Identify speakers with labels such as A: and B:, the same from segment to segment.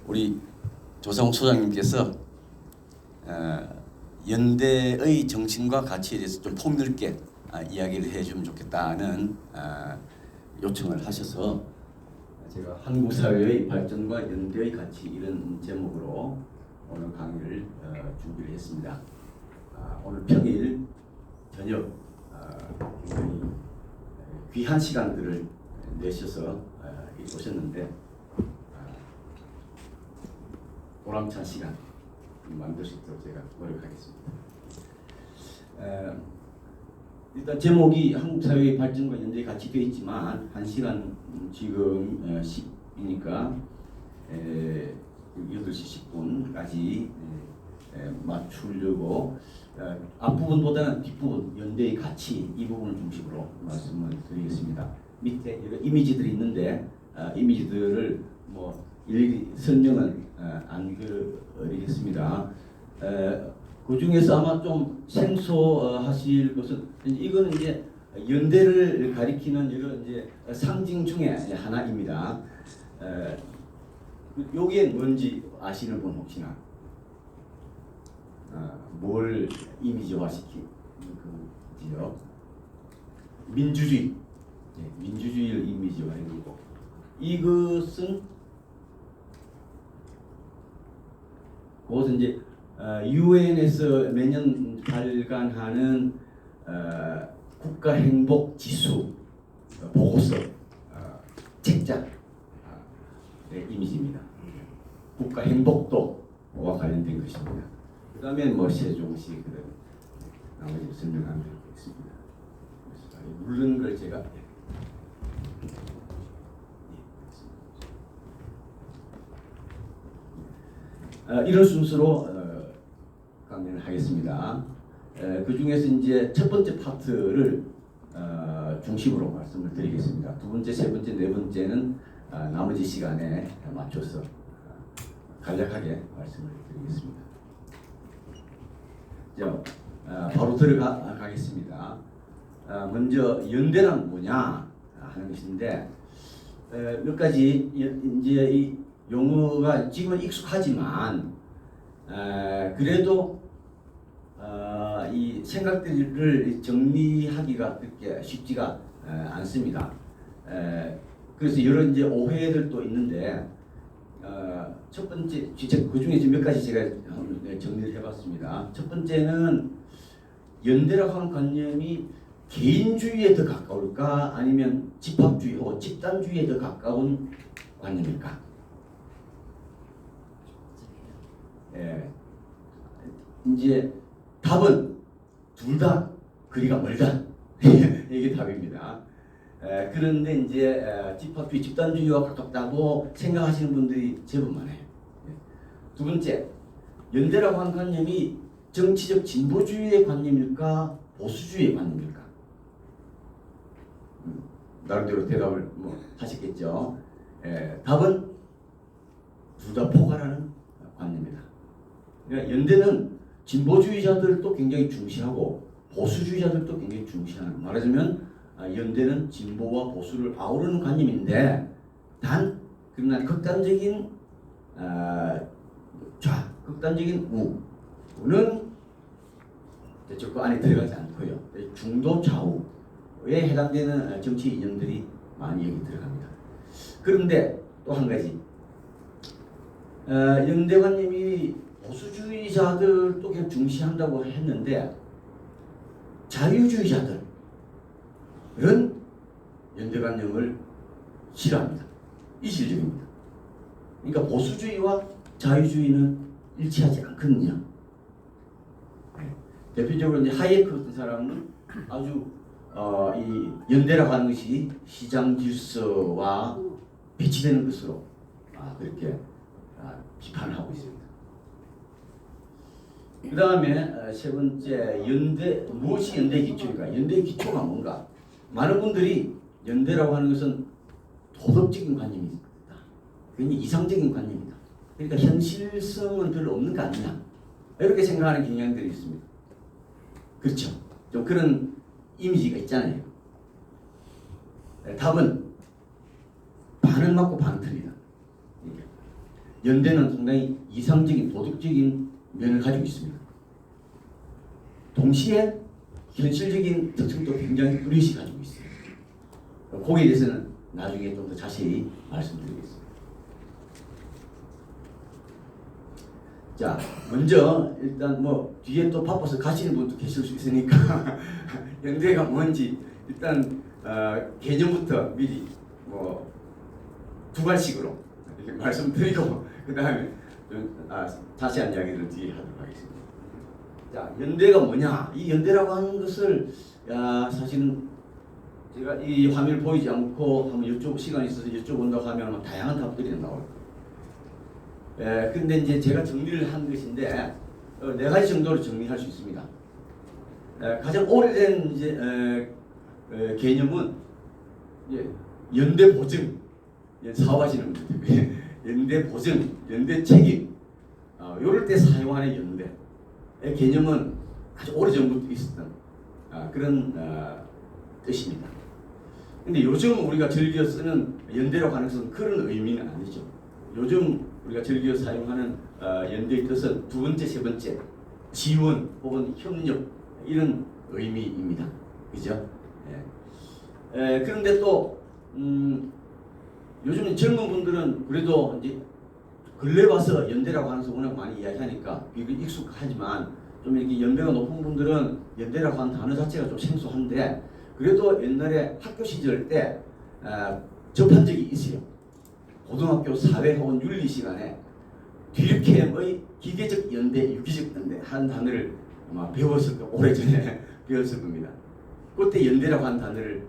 A: 우리 조성욱 소장님께서 연대의 정신과 가치에 대해서 좀 폭넓게 이야기를 해주면 좋겠다는 요청을 하셔서 제가 한국 사회의 발전과 연대의 가치 이런 제목으로 오늘 강의를 준비를 했습니다. 오늘 평일 저녁 굉장히 귀한 시간들을 내셔서 오셨는데 보람찬 시간 만들 수 있도록 제가 노력하겠습니다. 일단 제목이 한국 사회의 발전과 연대의 가치 되어 있지만 1시간 지금 10이니까 8시 10분까지 맞추려고 앞부분보다는 뒷부분 연대의 가치 이 부분을 중심으로 말씀을 드리겠습니다. 밑에 여러 이미지들이 있는데 이미지들을 뭐 일일이 설명은 안 드리겠습니다. 그 중에서 아마 좀 생소하실 것은 이거는 이제 연대를 가리키는 여러 이제 상징 중에 하나입니다. 요게 뭔지 아시는 분 혹시나 뭘 이미지화시키지요? 민주주의, 민주주의를 이미지화해두고 이것은 그것은 이제 유엔에서 매년 발간하는 국가 행복 지수 보고서 책자의 이미지입니다. 국가 행복도와 관련된 것입니다. 그다음에 뭐 세종시 그런 나머지 설명하면 되겠습니다. 누른 걸 제가 이런 순서로 강연을 하겠습니다. 그 중에서 이제 첫 번째 파트를 중심으로 말씀을 드리겠습니다. 두 번째, 세 번째, 네 번째는 나머지 시간에 맞춰서 간략하게 말씀을 드리겠습니다. 자, 바로 들어가겠습니다. 먼저 연대란 뭐냐 하는 것인데 몇 가지 이제 이 용어가 지금은 익숙하지만 그래도 이 생각들을 정리하기가 그렇게 쉽지가 않습니다. 그래서 여러 이제 오해들도 있는데 첫 번째 그 중에 몇 가지 제가 정리를 해봤습니다. 첫 번째는 연대라고 하는 관념이 개인주의에 더 가까울까 아니면 집합주의 혹은 집단주의에 더 가까운 관념일까? 이제 답은 둘 다 거리가 멀다. 이게 답입니다. 그런데 이제 집합주의, 집단주의와 가깝다고 생각하시는 분들이 제법 많아요. 두 번째, 연대라고 하는 관념이 정치적 진보주의의 관념일까, 보수주의의 관념일까? 나름대로 대답을 뭐 하셨겠죠. 답은 둘 다 포괄하는 관념이다. 그러니까 연대는 진보주의자들도 굉장히 중시하고 보수주의자들도 굉장히 중시하는, 말하자면 연대는 진보와 보수를 아우르는 관념인데 단 그러나 극단적인 극단적인 우는 그 안에 들어가지 않고요. 중도 좌우에 해당되는 정치 이념들이 많이 여기 들어갑니다. 그런데 또 한 가지 연대관념이 보수주의자들도 그냥 중시한다고 했는데 자유주의자들은 연대관념을 싫어합니다. 이질적입니다. 그러니까 보수주의와 자유주의는 일치하지 않거든요. 대표적으로 이제 하이에크 같은 사람은 아주 이 연대라고 하는 것이 시장 질서와 배치되는 것으로 그렇게 비판을 하고 있습니다. 그 다음에 세 번째, 연대, 무엇이 연대의 기초일까? 연대의 기초가 뭔가? 많은 분들이 연대라고 하는 것은 도덕적인 관념이다. 굉장히 이상적인 관념이다. 그러니까 현실성은 별로 없는 거 아니냐? 이렇게 생각하는 경향들이 있습니다. 그렇죠? 좀 그런 이미지가 있잖아요. 답은 반은 맞고 반은 틀리다. 연대는 상당히 이상적인 도덕적인 면을 가지고 있습니다. 동시에 현실적인 특징도 굉장히 뚜렷이 가지고 있어요. 거기에 대해서는 나중에 좀 더 자세히 말씀드리겠습니다. 자, 먼저 일단 뭐 뒤에 또 바빠서 가시는 분도 계실 수 있으니까 연대가 뭔지 일단 개념부터 미리 뭐 두 가지씩으로 이렇게 말씀드리고 그 다음에 자세한 이야기를 뒤에 하도록 하겠습니다. 자, 연대가 뭐냐? 이 연대라고 하는 것을 사실은 제가 이 화면을 보이지 않고 한번 시간이 있어서 여쭤본다고 하면 다양한 답들이 나올 거예요. 근데 이제 제가 정리를 한 것인데 네 가지 정도로 정리할 수 있습니다. 가장 오래된 이제 개념은 연대 보증, 사업하시는 분들 연대 보증, 연대 책임, 이럴 때 사용하는 연대의 개념은 아주 오래 전부터 있었던 그런 뜻입니다. 근데 요즘 우리가 즐겨 쓰는 연대라고 하는 것은 그런 의미는 아니죠. 요즘 우리가 즐겨 사용하는 연대의 뜻은 두 번째, 세 번째 지원 혹은 협력 이런 의미입니다. 그죠? 그런데 또 요즘 젊은 분들은 그래도 이제 근래 와서 연대라고 하는 것을 워낙 많이 이야기하니까 이게 익숙하지만 좀 이렇게 연배가 높은 분들은 연대라고 하는 단어 자체가 좀 생소한데 그래도 옛날에 학교 시절 때 접한 적이 있어요. 고등학교 사회 혹은 윤리 시간에 듀케엠의 기계적 연대, 유기적 연대 한 단어를 아마 배웠을 거 오래전에 배웠을 겁니다. 그때 연대라고 하는 단어를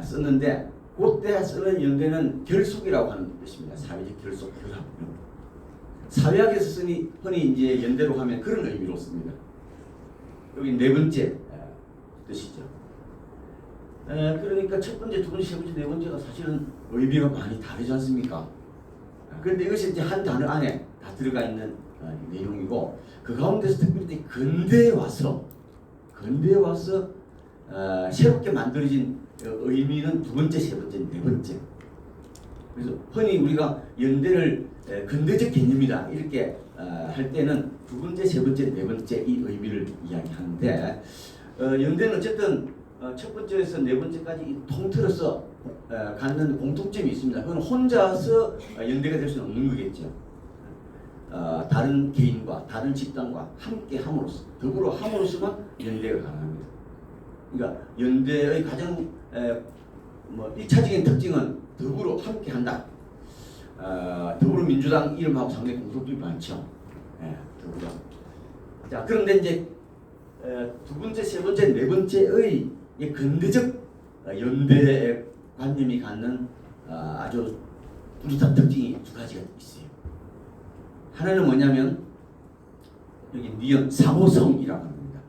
A: 썼는데 그때 쓰는 연대는 결속이라고 하는 뜻입니다. 사회적 결속, 결합. 사회학에서 쓰니 흔히 이제 연대로 하면 그런 의미로 씁니다. 여기 네 번째 뜻이죠. 그러니까 첫 번째, 두 번째, 세 번째, 네 번째가 사실은 의미가 많이 다르지 않습니까? 그런데 이것이 이제 한 단어 안에 다 들어가 있는 내용이고 그 가운데서 특별히 근대에 와서 새롭게 만들어진 의미는 두 번째, 세 번째, 네 번째. 그래서 흔히 우리가 연대를 근대적 개념이다 이렇게 할 때는 두 번째, 세 번째, 네 번째 이 의미를 이야기하는데 연대는 어쨌든 첫 번째에서 네 번째까지 통틀어서 갖는 공통점이 있습니다. 그건 혼자서 연대가 될 수는 없는 거겠죠. 다른 개인과 다른 집단과 함께 함으로써 더불어 함으로써만 연대가 가능합니다. 그러니까 연대의 가장 1차적인 특징은 더불어 함께 한다. 더불어민주당 이름하고 상당히 공통점이 많죠. 더불어. 자, 그런데 이제 두 번째, 세 번째, 네 번째의 근대적 연대 관념이 갖는 아주 뚜렷한 특징이 두 가지가 있어요. 하나는 뭐냐면 여기 니은 상호성이라고 합니다.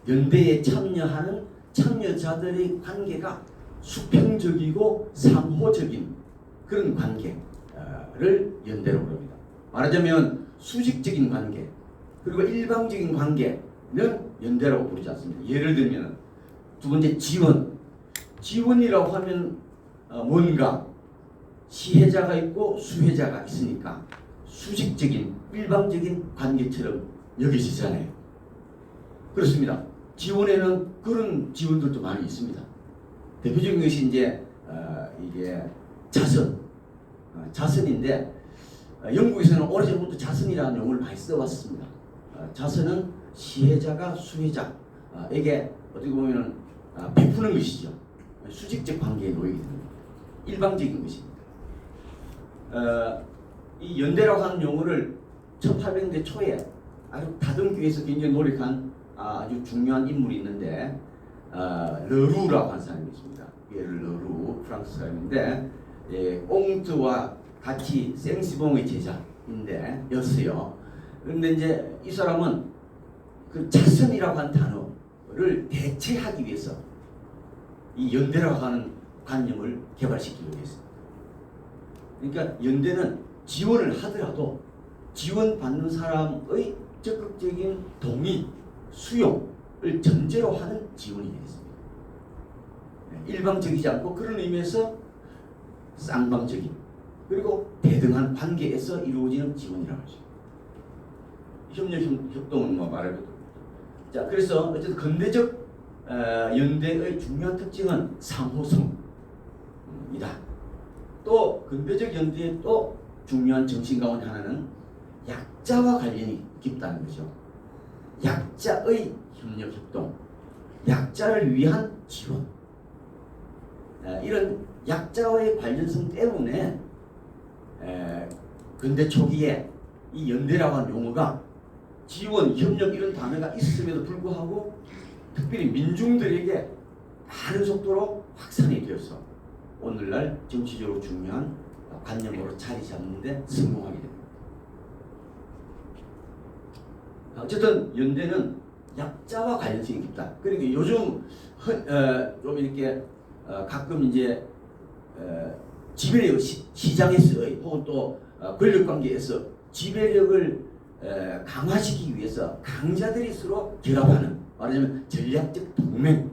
A: 연대에 참여하는 참여자들의 관계가 수평적이고 상호적인 그런 관계를 연대라고 합니다. 말하자면 수직적인 관계 그리고 일방적인 관계는 연대라고 부르지 않습니다. 예를 들면 두 번째 지원이라고 하면 뭔가 시혜자가 있고 수혜자가 있으니까 수직적인 일방적인 관계처럼 여겨지잖아요. 그렇습니다. 지원에는 그런 지원들도 많이 있습니다. 대표적인 것이 이제 이게 자선인데 영국에서는 오래전부터 자선이라는 용어를 많이 써왔습니다. 자선은 시혜자가 수혜자에게 어떻게 보면 베푸는 것이죠. 수직적 관계에 놓이게 됩니다. 일방적인 것입니다. 이 연대라고 하는 용어를 1800년대 초에 아주 다듬기위해서 굉장히 노력한 아주 중요한 인물이 있는데 르루라고 하는 사람이 있습니다. 르루 프랑스 사람인데 옹트와 같이 생시봉의 제자인데 였어요. 그런데 이제 이 사람은 그 자선이라고 하는 단어를 대체하기 위해서 이 연대라고 하는 관념을 개발시키기 위해서. 그러니까 연대는 지원을 하더라도 지원받는 사람의 적극적인 동의, 수용을 전제로 하는 지원이 되겠습니다. 일방적이지 않고 그런 의미에서 쌍방적인 그리고 대등한 관계에서 통해서 이루어지는 지원이라고 하죠. 협력협동은 뭐 말할 것도 없고. 자, 그래서 어쨌든 근대적 연대의 중요한 특징은 상호성이다. 또 근대적 연대의 또 중요한 정신 가운데 하나는 약자와 관련이 깊다는 거죠. 약자의 협력협동, 약자를 위한 지원. 이런 약자와의 관련성 때문에 근대 초기에 이 연대라고 하는 용어가 지원, 협력 이런 단어가 있음에도 불구하고 특별히 민중들에게 빠른 속도로 확산이 되어서 오늘날 정치적으로 중요한 관념으로 자리 잡는 데 성공하게 됩니다. 어쨌든 연대는 약자와 관련성이 깊다. 그러니까 요즘 좀 이렇게 가끔 이제 지배력 시장에서의 혹은 또 권력 관계에서 지배력을 강화시키기 위해서 강자들이 서로 결합하는, 말하자면 전략적 동맹을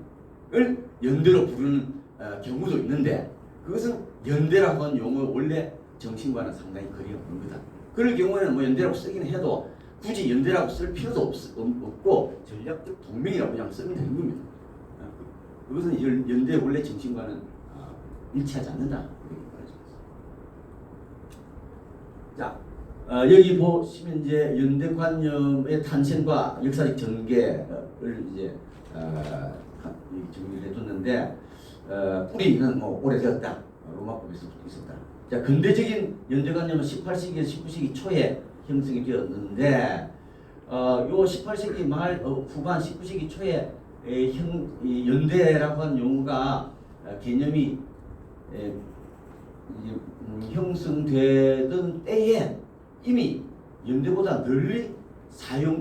A: 연대로 부르는 경우도 있는데, 그것은 연대라고 하는 용어 원래 정신과는 상당히 거리가 먼 거다. 그럴 경우에는 뭐 연대라고 쓰긴 해도 굳이 연대라고 쓸 필요도 없고 전략적 동맹이라고 그냥 쓰면 되는 겁니다. 그것은 연대 원래 정신과는 일치하지 않는다. 자, 여기 보시면 이제 연대관념의 탄생과 역사적 전개를 이제 정리를 해뒀는데, 뿌리는 뭐 오래되었다. 로마법에서부터 있었다. 자, 근대적인 연대관념은 18세기에서 19세기 초에 형성이 되었는데, 요 18세기 말 후반 19세기 초에 이 연대라고 하는 용어가 개념이 형성되던 때에 이미 연대보다 널리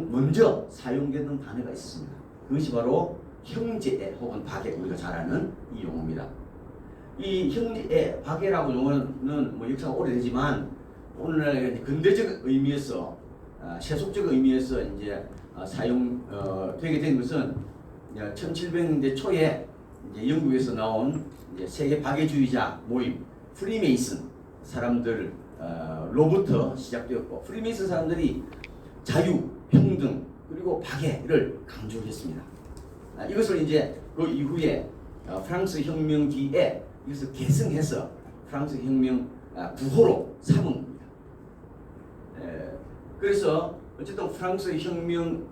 A: 먼저 사용되는 단어가 있습니다. 그것이 바로 형제 혹은 박애, 우리가 잘 아는 이 용어입니다. 이 형제 박애라고 용어는 뭐 역사가 오래되지만 오늘날 근대적 의미에서 세속적 의미에서 이제 사용되게 된 것은 1700년대 초에 이제 영국에서 나온 이제 세계 박애주의자 모임 프리메이슨 사람들로부터 시작되었고, 프리메이슨 사람들이 자유, 평등 그리고 박애를 강조했습니다. 이것을 이제 그 이후에 프랑스 혁명 뒤에 이것을 계승해서 프랑스 혁명 구호로 삼은 겁니다. 그래서 어쨌든 프랑스 혁명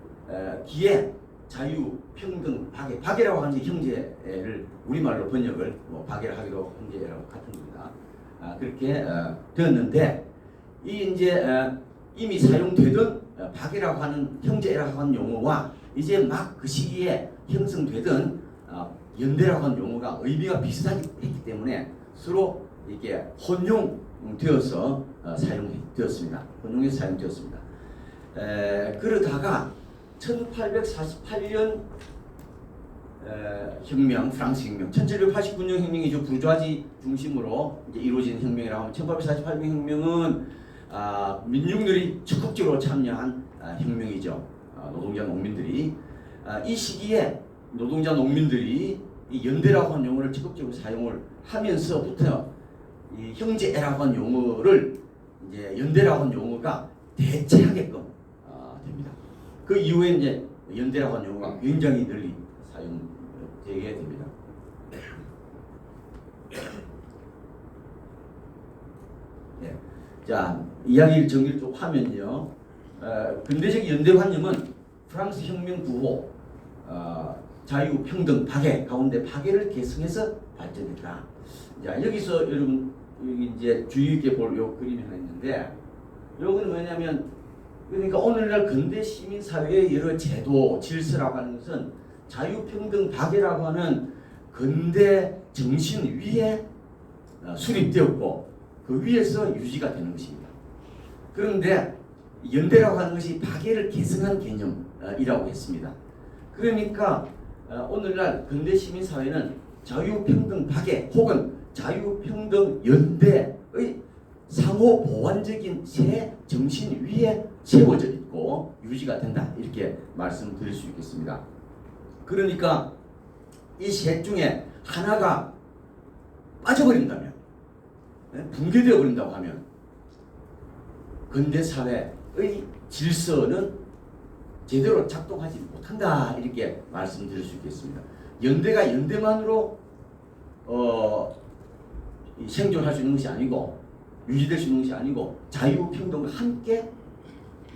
A: 뒤에 자유, 평등, 박애라고 하는 형제를 우리말로 번역을 뭐 박애를 하기로 형제라고 같은 겁니다. 그렇게 되었는데, 이 이제 이미 사용되던 박애라고 하는 형제라고 하는 용어와 이제 막 그 시기에 형성되던 연대라고 하는 용어가 의미가 비슷했기 때문에 서로 이게 혼용되어서 사용되었습니다. 혼용해서 사용되었습니다. 그러다가 1848년 혁명, 프랑스 혁명, 1789년 혁명이죠. 부르주아지 중심으로 이제 이루어진 혁명이라고 하면 1848년 혁명은 민중들이 적극적으로 참여한 혁명이죠. 노동자 농민들이 이 시기에 노동자 농민들이 이 연대라고 하는 용어를 적극적으로 사용을 하면서부터 이 형제라고 하는 용어를 이제 연대라고 하는 용어가 대체하게끔 됩니다. 그 이후에 이제 연대라고 하는 용어가 굉장히 널리 사용되게 됩니다. 네. 자, 이야기를 정리를 좀 하면요. 근대적 연대관념은 프랑스 혁명 구호, 자유, 평등, 박애 가운데 박애를 계승해서 발전했다. 자, 여기서 여러분 여기 이제 주의 있게 볼 요 그림이 하나 있는데, 요거는 뭐냐면, 그러니까 오늘날 근대 시민 사회의 여러 제도, 질서라고 하는 것은 자유, 평등, 박애라고 하는 근대 정신 위에 수립되었고 그 위에서 유지가 되는 것입니다. 그런데 연대라고 하는 것이 박애를 계승한 개념이라고 했습니다. 그러니까 오늘날 근대 시민 사회는 자유, 평등, 박애 혹은 자유, 평등, 연대의 상호 보완적인 새 정신 위에 세워져 있고 유지가 된다, 이렇게 말씀드릴 수 있겠습니다. 그러니까 이 셋 중에 하나가 빠져버린다면, 붕괴되어 버린다고 하면 근대 사회의 질서는 제대로 작동하지 못한다 이렇게 말씀드릴 수 있겠습니다. 연대가 연대만으로 생존할 수 있는 것이 아니고 유지될 수 있는 것이 아니고 자유평등과 함께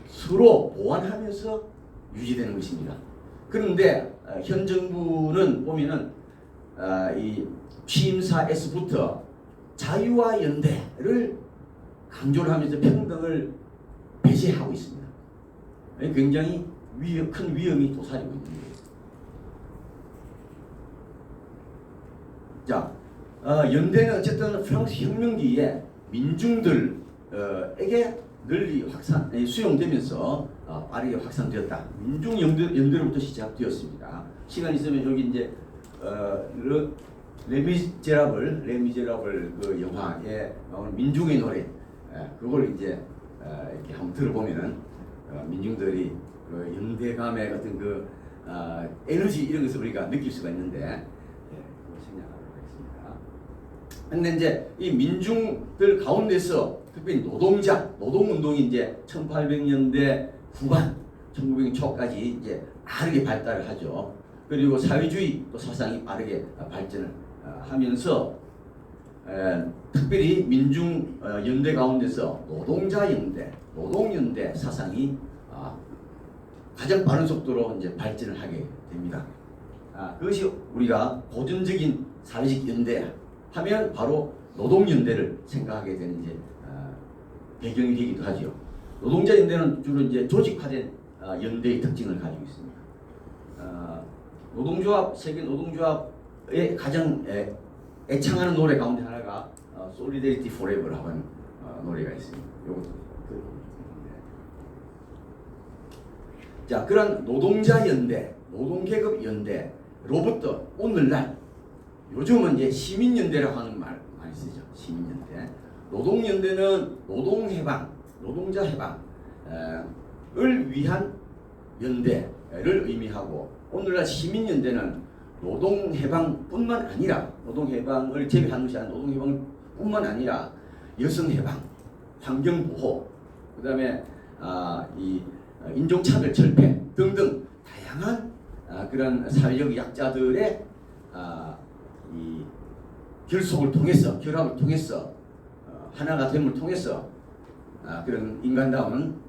A: 서로 보완하면서 유지되는 것입니다. 그런데 현 정부는 보면은 이 취임사에서부터 자유와 연대를 강조를 하면서 평등을 배제하고 있습니다. 굉장히 큰 위험이 도사리고 있는 거예요. 자, 연대는 어쨌든 프랑스 혁명기에 민중들에게 널리 수용되면서 빠르게 확산되었다. 민중 연대로부터 시작되었습니다. 시간 있으면 여기 이제 레미제라블 그 영화에 나오는 민중의 노래 그걸 이제 이렇게 한번 들어보면은 민중들이 그 연대감의 어떤 그 에너지 이런 것을 우리가 느낄 수가 있는데 그걸 생략하도록 하겠습니다. 근데 이제 이 민중들 가운데서 특별히 노동운동이 이제 1800년대 후반, 1900년 초까지 이제 빠르게 발달을 하죠. 그리고 사회주의 또 사상이 빠르게 발전을 하면서 특별히 민중 연대 가운데서 노동연대 사상이 가장 빠른 속도로 이제 발전을 하게 됩니다. 그것이 우리가 고전적인 사회적 연대 하면 바로 노동연대를 생각하게 되는 이제 배경이 되기도 하죠. 노동자 연대는 주로 이제 조직화된 연대의 특징을 가지고 있습니다. 세계 노동조합의 가장 애창하는 노래 가운데 하나가 Solidarity Forever라고 하는 노래가 있습니다. 이것도 자, 그런 노동자 연대, 노동계급 연대로부터 오늘날 요즘은 이제 시민연대라고 하는 말 많이 쓰죠. 시민연대. 노동연대는 노동자 해방을 위한 연대를 의미하고 오늘날 시민연대는 노동해방뿐만 아니라 노동해방을 제외한 것이 아니라 노동해방뿐만 아니라 여성해방, 환경보호, 그 다음에 이 인종차별 철폐 등등 다양한 그런 사회적 약자들의 이 결합을 통해서 하나가 됨을 통해서 그런 인간다운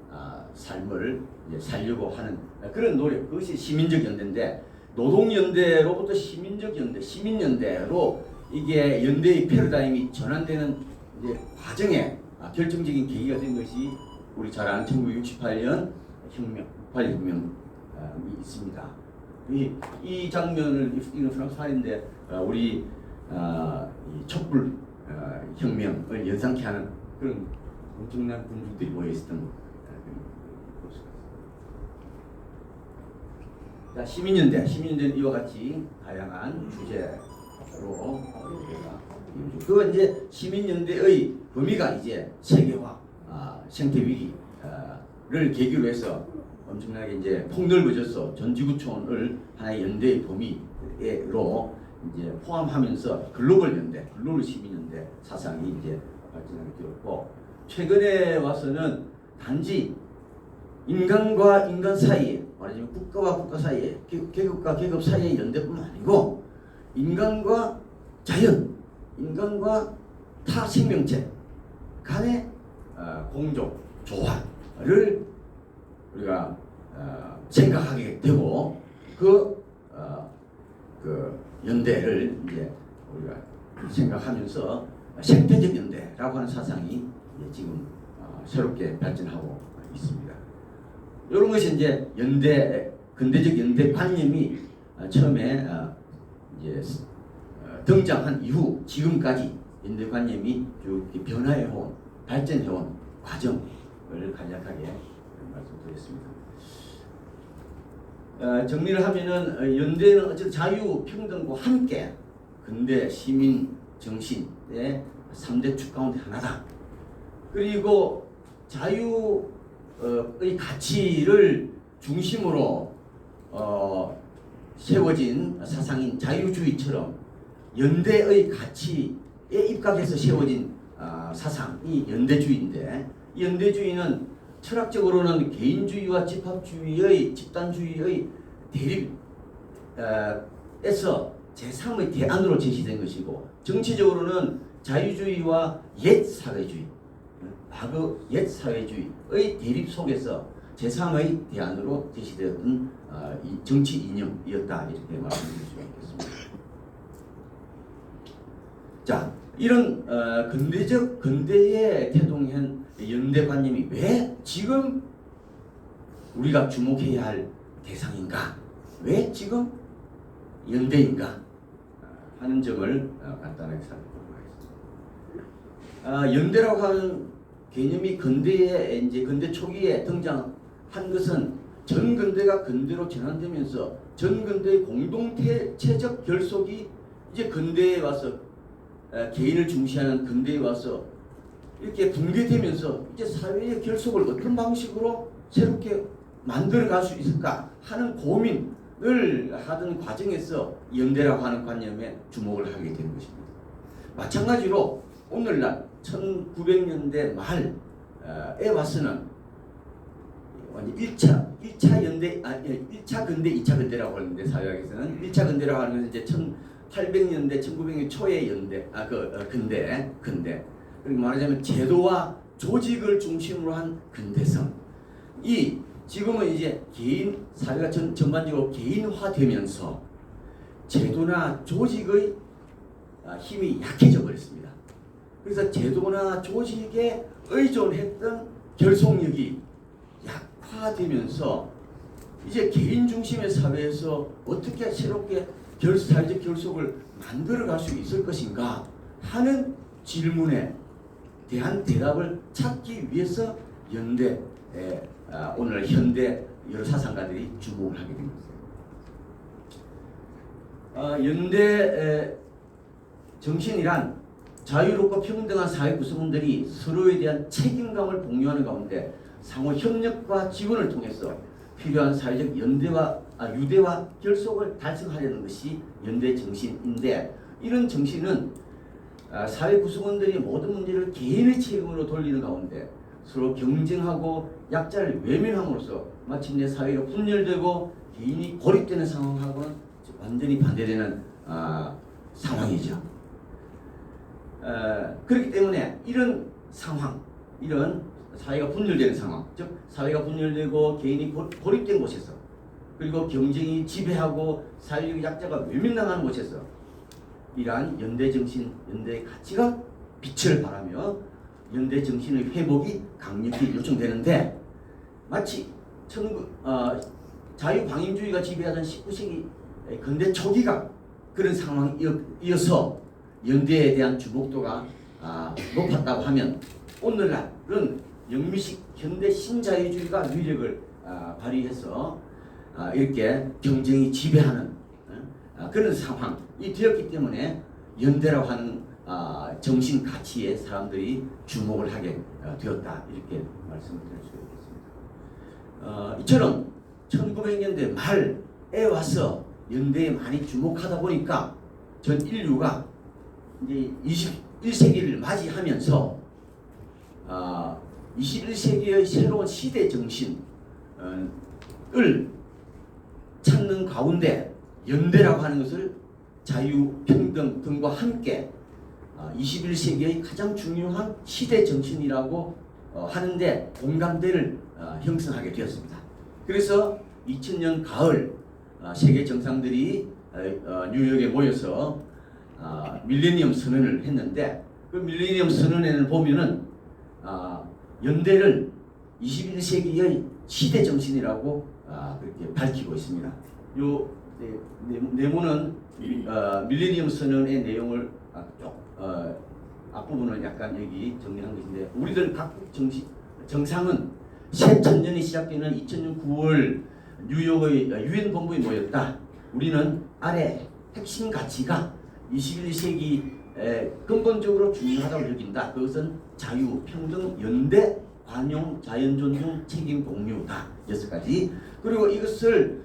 A: 삶을 살려고 하는 그런 노력, 그것이 시민적 연대인데 노동연대로부터 시민연대로 이게 연대의 패러다임이 전환되는 이제 과정에 결정적인 계기가 된 것이 우리 잘 아는 1968년 혁명이 있습니다. 이 장면을 이건 프랑스 파리인데 우리 이 촛불 혁명을 연상케 하는 그런 엄청난 군중들이 모여 있었던 자, 시민연대는 이와 같이 다양한 주제로 그 이제 시민연대의 범위가 이제 세계화, 생태 위기를 계기로 해서 엄청나게 이제 폭넓어져서 전 지구촌을 하나의 연대의 범위로 이제 포함하면서 글로벌 시민연대 사상이 이제 발전하게 되었고 최근에 와서는 단지 인간과 인간 사이에 말하자면 국가와 국가 사이에 계급과 계급 사이의 연대뿐만 아니고 인간과 자연, 인간과 타 생명체 간의 공존, 조화를 우리가 생각하게 되고 그 연대를 이제 우리가 생각하면서 생태적 연대라고 하는 사상이 지금 새롭게 발전하고 있습니다. 이런 것이 이제 근대적 연대 관념이 처음에 이제 등장한 이후 지금까지 연대 관념이 쭉 변화해온 발전해온 과정을 간략하게 말씀드렸습니다. 정리를 하면은 연대는 어쨌든 자유 평등과 함께 근대 시민 정신의 3대 축 가운데 하나다. 그리고 자유의 가치를 중심으로 세워진 사상인 자유주의처럼 연대의 가치에 입각해서 세워진 사상이 연대주의인데 이 연대주의는 철학적으로는 개인주의와 집단주의의 대립에서 제3의 대안으로 제시된 것이고, 정치적으로는 자유주의와 옛 사회주의, 과거 옛 사회주의의 대립 속에서 제3의 대안으로 제시되었던 이 정치 이념이었다, 이렇게 말씀드릴 수가 있겠습니다. 자, 이런 근대에 태동한 연대관념이 왜 지금 우리가 주목해야 할 대상인가? 왜 지금 연대인가? 하는 점을 간단하게 살펴보도록 하겠습니다. 연대라고 하는 개념이 근대 초기에 등장한 것은 전근대가 근대로 전환되면서 전근대의 공동체적 결속이 이제 근대에 와서 개인을 중시하는 근대에 와서 이렇게 붕괴되면서 이제 사회의 결속을 어떤 방식으로 새롭게 만들어갈 수 있을까 하는 고민을 하던 과정에서 연대라고 하는 관념에 주목을 하게 되는 것입니다. 마찬가지로 오늘날 1900년대 말에 와서는 1차 연대, 1차 근대, 2차 근대라고 하는데, 사회학에서는 1차 근대라고 하는 것은 이제 1800년대, 1900년 초의 근대. 그리고 말하자면 제도와 조직을 중심으로 한 근대성. 지금은 이제 사회가 전반적으로 개인화되면서 제도나 조직의 힘이 약해져 버렸습니다. 그래서 제도나 조직에 의존했던 결속력이 약화되면서 이제 개인 중심의 사회에서 어떻게 새롭게 사회적 결속을 만들어갈 수 있을 것인가 하는 질문에 대한 대답을 찾기 위해서 오늘 현대 여러 사상가들이 주목을 하게 된 것이에요. 연대 정신이란 자유롭고 평등한 사회 구성원들이 서로에 대한 책임감을 공유하는 가운데 상호 협력과 지원을 통해서 필요한 사회적 유대와 결속을 달성하려는 것이 연대 정신인데, 이런 정신은 사회 구성원들이 모든 문제를 개인의 책임으로 돌리는 가운데 서로 경쟁하고 약자를 외면함으로써 마침내 사회가 분열되고 개인이 고립되는 상황하고는 완전히 반대되는 상황이죠. 그렇기 때문에 이런 상황, 이런 사회가 분열되는 상황, 즉 사회가 분열되고 개인이 고립된 곳에서, 그리고 경쟁이 지배하고 사회적 약자가 외면당하는 곳에서 이러한 연대정신, 연대의 가치가 빛을 발하며 연대정신의 회복이 강력히 요청되는데, 마치 자유방임주의가 지배하던 19세기 근대 초기가 그런 상황이어서 연대에 대한 주목도가 높았다고 하면, 오늘날은 영미식 현대 신자유주의가 위력을 발휘해서 이렇게 경쟁이 지배하는 그런 상황이 되었기 때문에 연대라고 하는 정신 가치에 사람들이 주목을 하게 되었다, 이렇게 말씀을 드릴 수 있겠습니다. 이처럼 1900년대 말에 와서 연대에 많이 주목하다 보니까 전 인류가 이제 21세기를 맞이하면서 21세기의 새로운 시대 정신을 찾는 가운데 연대라고 하는 것을 자유, 평등 등과 함께 21세기의 가장 중요한 시대 정신이라고 하는데 공감대를 형성하게 되었습니다. 그래서 2000년 가을 세계 정상들이 뉴욕에 모여서 밀레니엄 선언을 했는데, 그 밀레니엄 선언에는 보면은 연대를 21세기의 시대 정신이라고 그렇게 밝히고 있습니다. 요 네모는 밀레니엄 선언의 내용을 앞부분을 약간 여기 정리한 것인데, 우리들 각국 정상은 새 천년이 시작되는 2000년 9월 뉴욕의 유엔 본부에 모였다. 우리는 아래 핵심 가치가 21세기 근본적으로 중요하다고 여긴다. 그것은 자유, 평등, 연대, 관용, 자연존중, 책임 공유다. 6가지. 그리고 이것을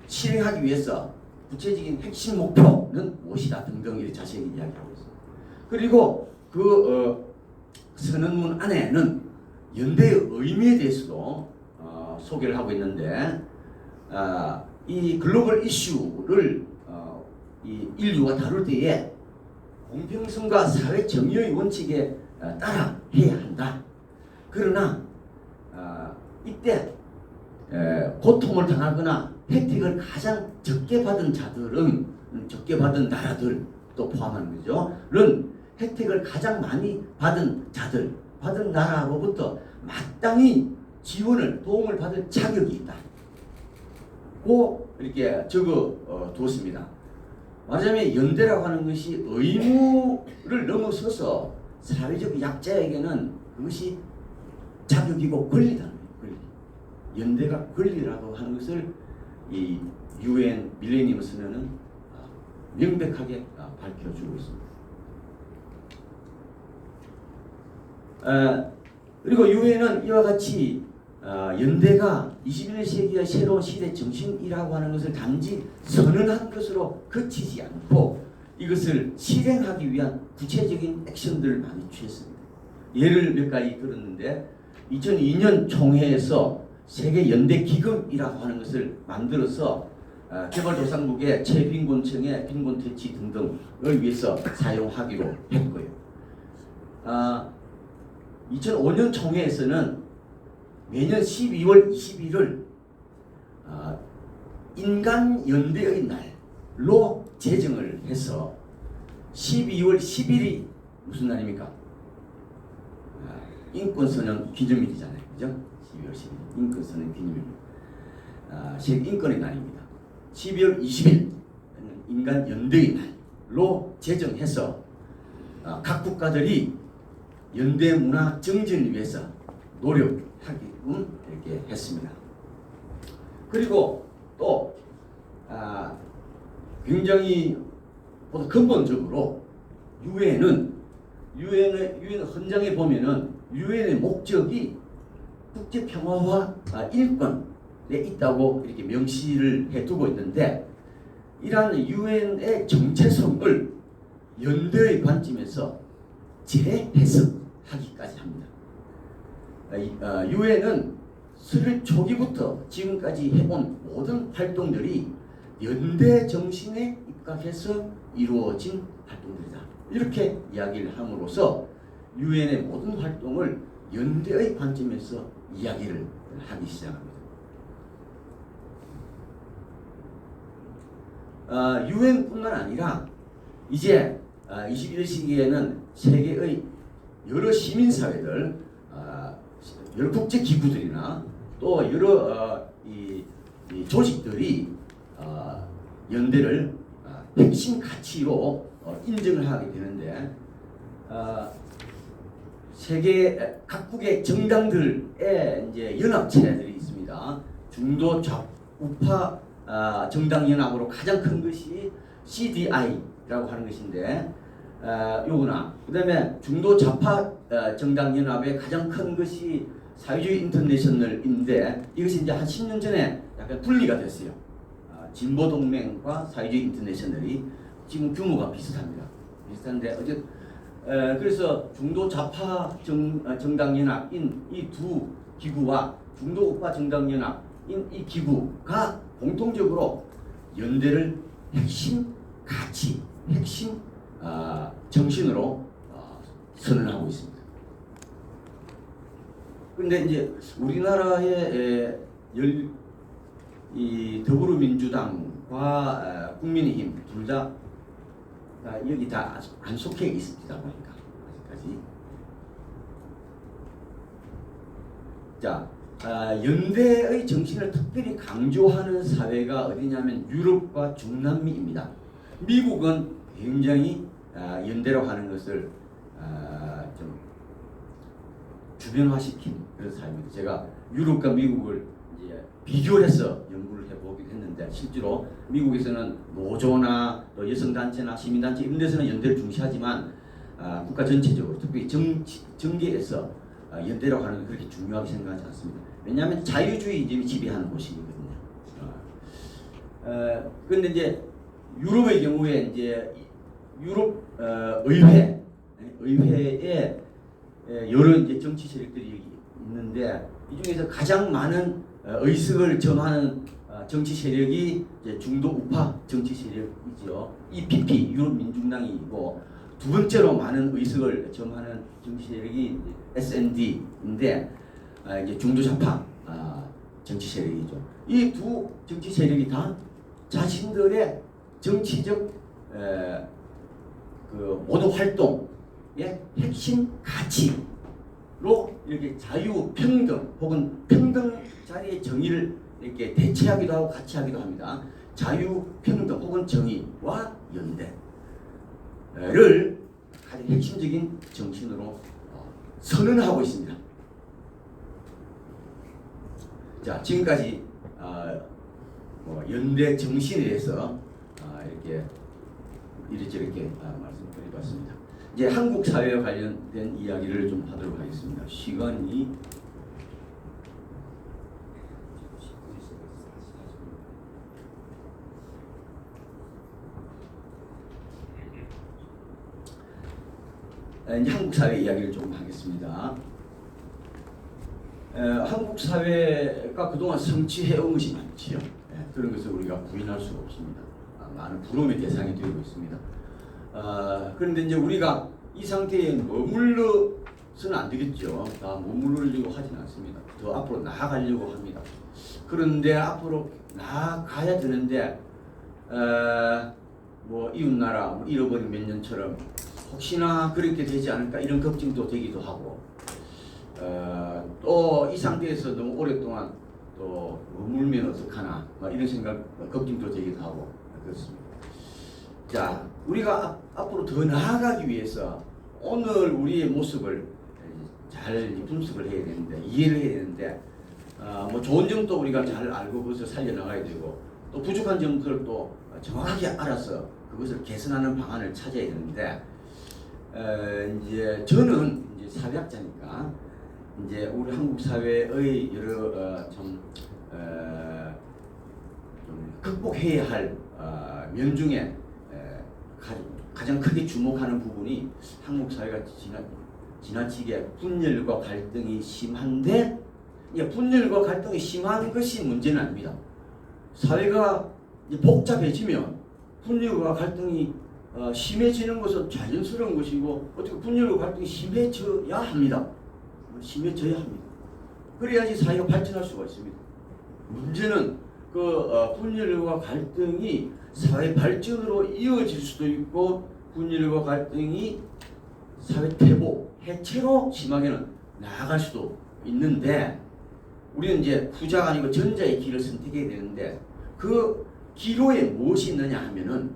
A: 실행하기 위해서 구체적인 핵심 목표는 무엇이다 등등 이렇게 자세히 이야기하고 있습니다. 그리고 그 선언문 안에는 연대의 의미에 대해서도 소개를 하고 있는데 이 글로벌 이슈를 이 인류가 다룰 때에 공평성과 사회 정의의 원칙에 따라 해야 한다. 그러나 이때 고통을 당하거나 혜택을 가장 적게 받은 자들은 적게 받은 나라들 또 포함하는 거죠.는 혜택을 가장 많이 받은 자들 받은 나라로부터 마땅히 지원을 도움을 받을 자격이 있다. 고 이렇게 적어 두었습니다. 말하자면 연대라고 하는 것이 의무를 넘어서서 사회적 약자에게는 그것이 자격이고 권리다. 권리. 연대가 권리라고 하는 것을 이 UN 밀레니엄 선언은 명백하게 밝혀주고 있습니다. 그리고 유엔은 이와 같이 연대가 21세기의 새로운 시대 정신이라고 하는 것을 단지 선언한 것으로 그치지 않고 이것을 실행하기 위한 구체적인 액션들을 많이 취했습니다. 예를 몇 가지 들었는데 2002년 총회에서 세계 연대 기금이라고 하는 것을 만들어서 개발도상국의 최빈곤층의 빈곤 퇴치 등등을 위해서 사용하기로 했고요. 2005년 총회에서는 매년 12월 20일을 인간 연대의 날로 제정을 해서 12월 10일이 무슨 날입니까? 인권선언 기념일이잖아요. 그죠? 12월 10일 인권선언 기념일입니다. 세계 인권의 날입니다. 12월 20일 인간 연대의 날로 제정해서 각 국가들이 연대 문화 정진을 위해서 노력하기끔 이렇게 했습니다. 그리고 또 굉장히 보다 근본적으로 유엔은 유엔 헌장에 보면은 유엔의 목적이 국제 평화와 인권에 있다고 이렇게 명시를 해두고 있는데 이러한 유엔의 정체성을 연대의 관점에서 재해석하기까지 합니다. 유엔은 수립 초기부터 지금까지 해온 모든 활동들이 연대 정신에 입각해서 이루어진 활동들이다. 이렇게 이야기를 함으로써 유엔의 모든 활동을 연대의 관점에서 이야기를 하기 시작합니다. 유엔뿐만 아니라 이제 21세기에는 세계의 여러 시민사회들, 여러 국제기구들이나 또 여러 이 조직들이 연대를 핵심 가치로 인정을 하게 되는데 세계 각국의 정당들의 이제 연합체들이 있습니다. 중도 좌우파 정당 연합으로 가장 큰 것이 CDI라고 하는 것인데 요거나 그다음에 중도 좌파 정당 연합의 가장 큰 것이 사회주의 인터내셔널인데 이것이 이제 한 10년 전에 약간 분리가 됐어요. 진보 동맹과 사회주의 인터내셔널이 지금 규모가 비슷합니다. 비슷한데 그래서 중도 좌파 정당 연합인 이 두 기구와 중도 우파 정당 연합인 이 기구가 공통적으로 연대를 핵심 가치, 핵심 정신으로 선언하고 있습니다. 그런데 이제 우리나라의 이 더불어민주당과 국민의힘 둘 다 여기 다 안 속해 있습니다. 보니까 아직까지. 자, 연대의 정신을 특별히 강조하는 사회가 어디냐면 유럽과 중남미입니다. 미국은 굉장히 연대라고 하는 것을 좀 주변화시킨 그런 사회입니다. 제가 유럽과 미국을 이제 비교해서 연구를 해보기도 했는데 실제로 미국에서는 노조나 또 여성단체나 시민단체 이런 데서는 연대를 중시하지만 국가 전체적으로 특히 정계에서 연대라고 하는 건 그렇게 중요하게 생각하지 않습니다. 왜냐하면 자유주의즘이 지배하는 곳이거든요. 그런데 이제 유럽의 경우에 이제 유럽 의회에 여러 이제 정치 세력들이 있는데 이 중에서 가장 많은 의석을 점하는 정치 세력이 이제 중도 우파 정치 세력이죠. EPP 유럽민중당이고 두 번째로 많은 의석을 점하는 정치 세력이 SND인데 이제 중도 좌파 정치 세력이죠. 이 두 정치 세력이 다 자신들의 정치적 그 모든 활동의 핵심 가치로 이렇게 자유, 평등 혹은 평등 자리의 정의를 이렇게 대체하기도 하고 같이 하기도 합니다. 자유, 평등 혹은 정의와 연대를 가장 핵심적인 정신으로 선언하고 있습니다. 자, 지금까지 연대 정신에 대해서 이렇게 이렇게 말씀드려봤습니다. 이제 한국 사회와 관련된 이야기를 좀 하도록 하겠습니다. 시간이 이제 한국 사회 이야기를 좀 하겠습니다. 한국 사회가 그동안 성취해온 것이 많지요. 그런 것을 우리가 부인할 수가 없습니다. 많은 부러움의 대상이 되고 있습니다. 그런데 이제 우리가 이 상태에 머물러서는 안 되겠죠. 다 머무르려고 하진 않습니다. 더 앞으로 나아가려고 합니다. 그런데 앞으로 나아가야 되는데 뭐 이웃나라 뭐 잃어버린 몇 년처럼 혹시나 그렇게 되지 않을까 이런 걱정도 되기도 하고 또 이 상태에서 너무 오랫동안 또 머물면 어떡하나 이런 생각 걱정도 되기도 하고 그렇습니다. 자, 우리가 앞으로 더 나아가기 위해서 오늘 우리의 모습을 잘 분석을 해야 되는데 이해를 해야 되는데 뭐 좋은 점도 우리가 잘 알고 그것을 살려나가야 되고 또 부족한 점들을 또 정확하게 알아서 그것을 개선하는 방안을 찾아야 되는데 이제 저는 이제 사회학자니까 이제 우리 한국 사회의 여러 좀 극복해야 할 면 중에 가장 크게 주목하는 부분이 한국 사회가 지나치게 분열과 갈등이 심한데 분열과 갈등이 심한 것이 문제는 아닙니다. 사회가 이제 복잡해지면 분열과 갈등이 심해지는 것은 자연스러운 것이고 어떻게 분열과 갈등이 심해져야 합니다. 심해져야 합니다. 그래야지 사회가 발전할 수가 있습니다. 문제는 그 분열과 갈등이 사회 발전으로 이어질 수도 있고 분열과 갈등이 사회 퇴보, 해체로 심하게는 나아갈 수도 있는데 우리는 이제 후자가 아니고 전자의 길을 선택해야 되는데 그 기로에 무엇이 있느냐 하면은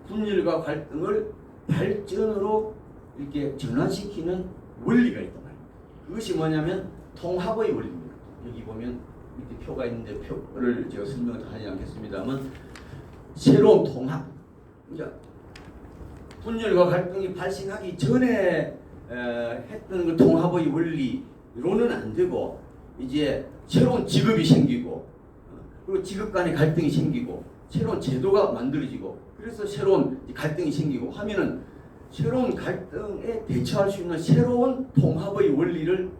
A: 분열과 갈등을 발전으로 이렇게 전환시키는 원리가 있단 말입니다. 그것이 뭐냐면 통합의 원리입니다. 여기 보면 밑에 표가 있는데 표를 제가 설명을 하지 않겠습니다만 새로운 통합, 그러니까 분열과 갈등이 발생하기 전에 했던 그 통합의 원리로는 안 되고 이제 새로운 직업이 생기고 그리고 직업 간의 갈등이 생기고 새로운 제도가 만들어지고 그래서 새로운 갈등이 생기고 하면은 새로운 갈등에 대처할 수 있는 새로운 통합의 원리를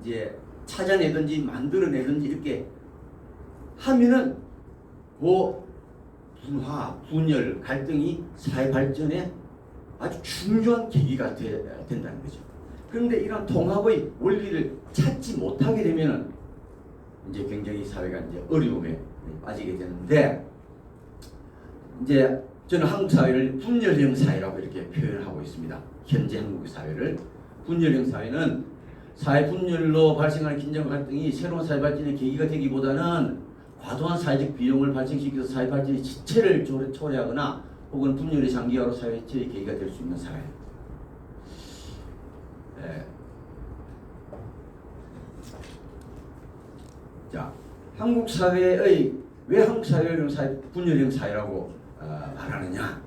A: 이제 찾아내든지 만들어내든지 이렇게 하면은 그 분화, 분열, 갈등이 사회 발전에 아주 중요한 계기가 된다는 거죠. 그런데 이런 통합의 원리를 찾지 못하게 되면은 이제 굉장히 사회가 이제 어려움에 빠지게 되는데 이제 저는 한국 사회를 분열형 사회라고 이렇게 표현하고 있습니다. 현재 한국 사회를 분열형 사회는 사회 분열로 발생하는 긴장 갈등이 새로운 사회 발전의 계기가 되기보다는 과도한 사회적 비용을 발생시켜서 사회 발전의 지체를 초래하거나 혹은 분열의 장기화로 사회 해체의 계기가 될 수 있는 사회. 자, 한국 사회의 왜 한국 사회를 분열형 사회라고 말하느냐?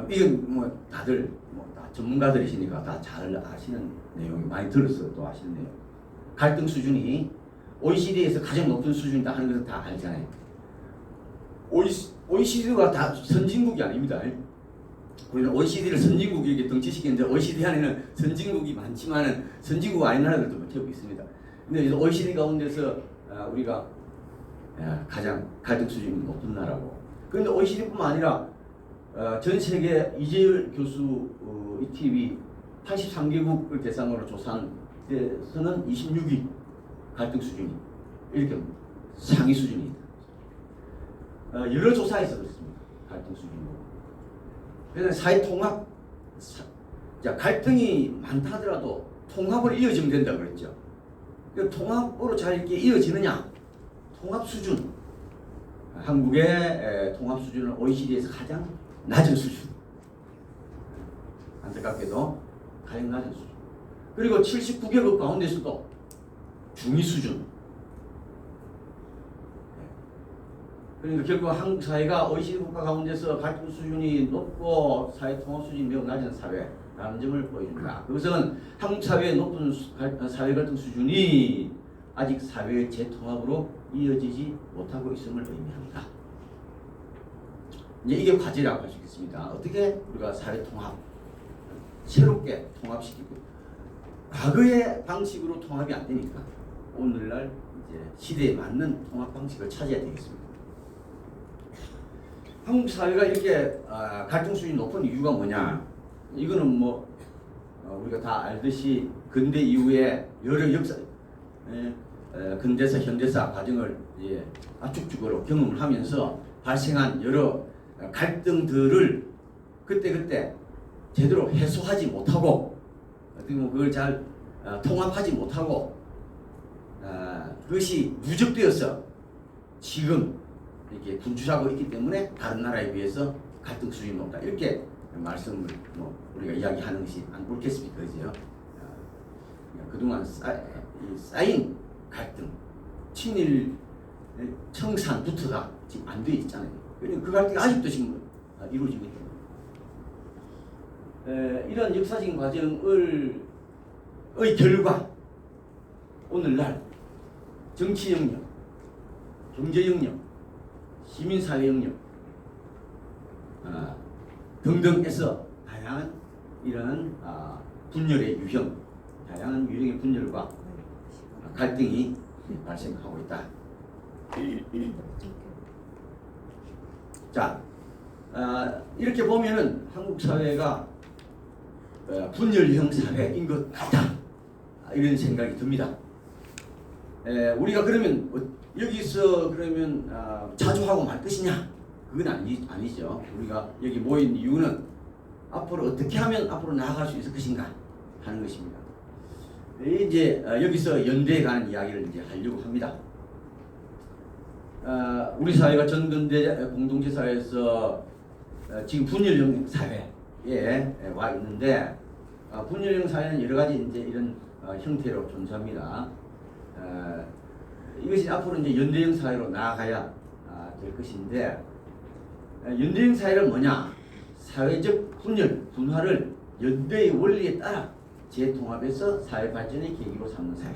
A: 이건 뭐 다들 다 전문가들이시니까 다 잘 아시는 내용이 많이 들었어요. 또 아시는 내용. 갈등 수준이 OECD에서 가장 높은 수준이다 하는 것은 다 알잖아요. OECD가 다 선진국이 아닙니다. 우리는 OECD를 선진국에게 등치시키는데 OECD 안에는 선진국이 많지만은 선진국 아닌 나라들도 못 채우고 있습니다. 근데 OECD 가운데서 우리가 가장 갈등 수준이 높은 나라고. 그런데 OECD뿐만 아니라 전 세계 이재율 교수 TV 83개국을 대상으로 조사한 데서는 26위 갈등 수준이 이렇게 상위 수준입니다. 여러 조사에서 그렇습니다. 갈등 수준으로. 그래서 사회 통합, 갈등이 많다 하더라도 통합으로 이어지면 된다고 그랬죠. 통합으로 잘 이렇게 이어지느냐? 통합 수준. 한국의 통합 수준은 OECD에서 가장 낮은 수준. 안타깝게도 가장 낮은 수준. 그리고 79개국 가운데서도 중위 수준. 그러니까 결국 한국 사회가 OECD 국가 가운데서 갈등 수준이 높고 사회 통합 수준이 매우 낮은 사회라는 점을 보여줍니다. 그것은 한국 사회의 높은 사회 갈등 수준이 아직 사회의 재통합으로 이어지지 못하고 있음을 의미합니다. 이제 이게 과제라고 할 수 있겠습니다. 어떻게 우리가 사회 통합, 새롭게 통합시키고 과거의 방식으로 통합이 안 되니까 오늘날 이제 시대에 맞는 통합 방식을 찾아야 되겠습니다. 한국 사회가 이렇게 갈등 수준이 높은 이유가 뭐냐? 이거는 뭐 우리가 다 알듯이 근대 이후에 여러 역사, 근대사, 현대사 과정을 이제 압축적으로 경험을 하면서 발생한 여러 갈등들을 그때 제대로 해소하지 못하고 어떻게 보면 그걸 잘 통합하지 못하고 그것이 누적되어서 지금 이렇게 분출하고 있기 때문에 다른 나라에 비해서 갈등 수준이 높다 이렇게 말씀을 우리가 이야기하는 것이 안 옳겠습니까, 그죠? 그동안 쌓인 갈등, 친일 청산부터가 지금 안 돼 있잖아요. 그러니까 그 갈등이 아직도 지금 이루어지고 있다. 이런 역사적인 과정의 결과 오늘날 정치 영역, 경제 영역, 시민사회 영역 등등에서 다양한 이런 분열의 유형, 다양한 유형의 분열과 갈등이 발생하고 있다. 자, 이렇게 보면은 한국 사회가 분열형 사회인 것 같다. 이런 생각이 듭니다. 우리가 그러면 여기서 그러면 자주하고 말 것이냐? 그건 아니죠. 우리가 여기 모인 이유는 앞으로 어떻게 하면 앞으로 나아갈 수 있을 것인가 하는 것입니다. 이제 여기서 연대에 관한 이야기를 이제 하려고 합니다. 우리 사회가 전근대 공동체 사회에서 지금 분열형 사회에 와 있는데 분열형 사회는 여러 가지 이제 이런 형태로 존재합니다. 이것이 앞으로 이제 연대형 사회로 나아가야 될 것인데 연대형 사회는 뭐냐? 사회적 분화를 연대의 원리에 따라 재통합해서 사회 발전의 계기로 삼는 사회.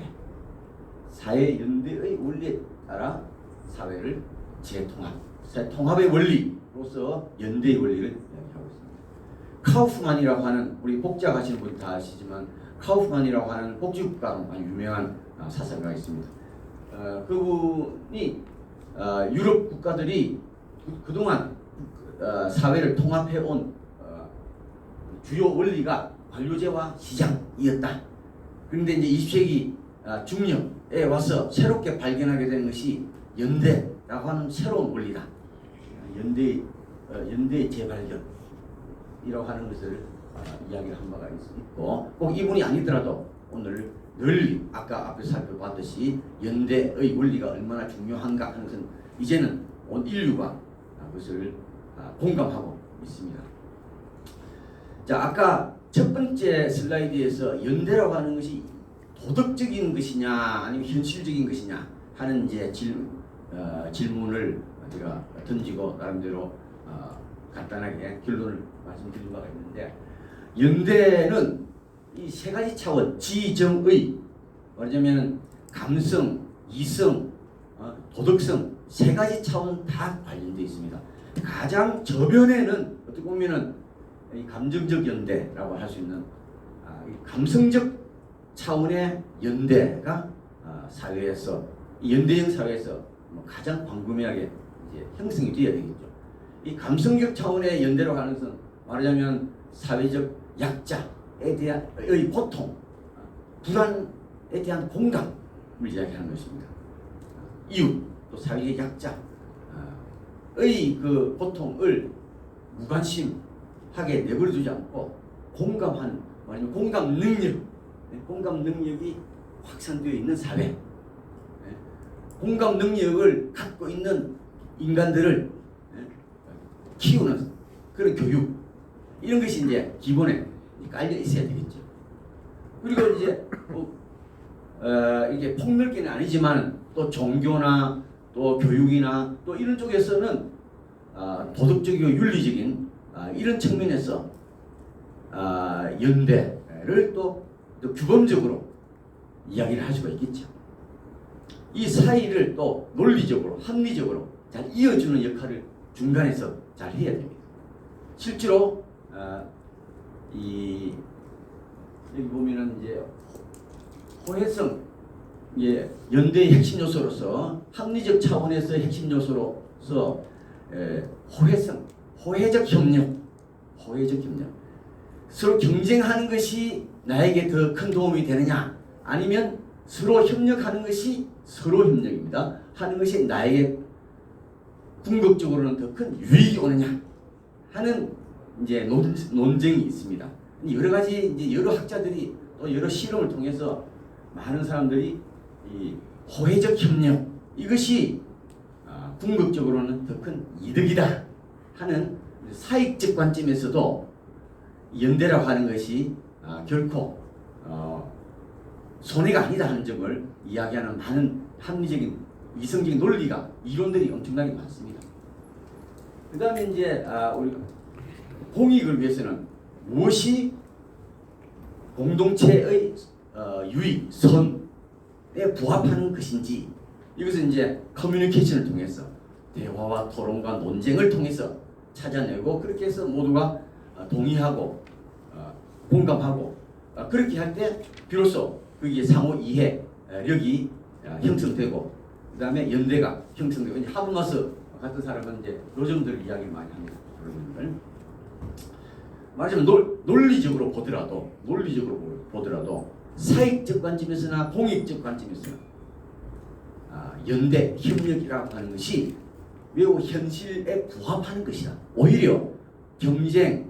A: 사회 연대의 원리에 따라 사회를 재통합, 통합의 원리로서 연대의 원리를 이야기하고 있습니다. 카우프만이라고 하는 우리 복지학 하시는 분 다 아시지만 카우프만이라고 하는 복지국가 유명한 사상가가 있습니다. 그분이 유럽 국가들이 그동안 사회를 통합해온 주요 원리가 관료제와 시장이었다. 그런데 이제 20세기 중葉에 와서 새롭게 발견하게 된 것이 연대라고 하는 새로운 원리다. 연대의 재발견이라고 하는 것을 이야기를 한 바가 있고 꼭 이분이 아니더라도 오늘 널리 아까 앞에 살펴봤듯이 연대의 원리가 얼마나 중요한가 하는 것은 이제는 온 인류가 그것을 공감하고 있습니다. 자, 아까 첫 번째 슬라이드에서 연대라고 하는 것이 도덕적인 것이냐 아니면 현실적인 것이냐 하는 이제 질문을 제가 던지고 나름대로 간단하게 결론을 말씀드린 바가 있는데 연대는 이 세 가지 차원 지정의 말하자면 감성, 이성, 도덕성 세 가지 차원 다 관련되어 있습니다. 가장 저변에는 어떻게 보면은 이 감정적 연대라고 할 수 있는 이 감성적 차원의 연대가 사회에서 이 연대형 사회에서 가장 광범위하게 이제 형성이 되어야 되겠죠. 이 감성적 차원의 연대라고 하는 것은 말하자면 사회적 약자에 대한의 고통, 불안에 대한 공감을 이야기하는 것입니다. 이웃 또 사회의 약자의 그 고통을 무관심하게 내버려두지 않고 공감하는, 말하자면 공감 능력이 확산되어 있는 사회, 공감 능력을 갖고 있는 인간들을 키우는 그런 교육, 이런 것이 이제 기본에 깔려 있어야 되겠죠. 그리고 이제 이게 폭넓게는 아니지만 또 종교나 또 교육이나 또 이런 쪽에서는 도덕적이고 윤리적인 이런 측면에서 연대를 또 규범적으로 이야기를 할 수가 있겠죠. 이 사이를 또 논리적으로 합리적으로 잘 이어주는 역할을 중간에서 잘 해야 됩니다. 실제로 여기 보면은 이제 호혜성, 연대의 핵심 요소로서 합리적 차원에서 핵심 요소로서 호혜성, 호혜적 협력, 서로 경쟁하는 것이 나에게 더 큰 도움이 되느냐, 아니면 서로 협력하는 것이 서로 협력입니다. 하는 것이 나에게 궁극적으로는 더 큰 유익이 오느냐 하는 이제 논쟁이 있습니다. 여러 가지 이제 여러 학자들이 또 여러 실험을 통해서 많은 사람들이 이 호혜적 협력, 이것이 궁극적으로는 더 큰 이득이다 하는 사익적 관점에서도 연대라고 하는 것이 결코 손해가 아니다 하는 점을 이야기하는 많은 합리적인 이성적인 논리가, 이론들이 엄청나게 많습니다. 그 다음에 이제 우리가 공익을 위해서는 무엇이 공동체의 유익, 선에 부합하는 것인지, 이것은 이제 커뮤니케이션을 통해서 대화와 토론과 논쟁을 통해서 찾아내고, 그렇게 해서 모두가 동의하고 공감하고 그렇게 할 때 비로소 거기에 상호 이해력이 형성되고, 그 다음에 연대가 형성되고, 이제 하버마스 같은 사람은 이제 요즘들 이야기를 많이 합니다. 여러분들 말하자면 논리적으로 보더라도 사익적 관점에서나 공익적 관점에서나 연대, 협력이라고 하는 것이 매우 현실에 부합하는 것이다. 오히려 경쟁,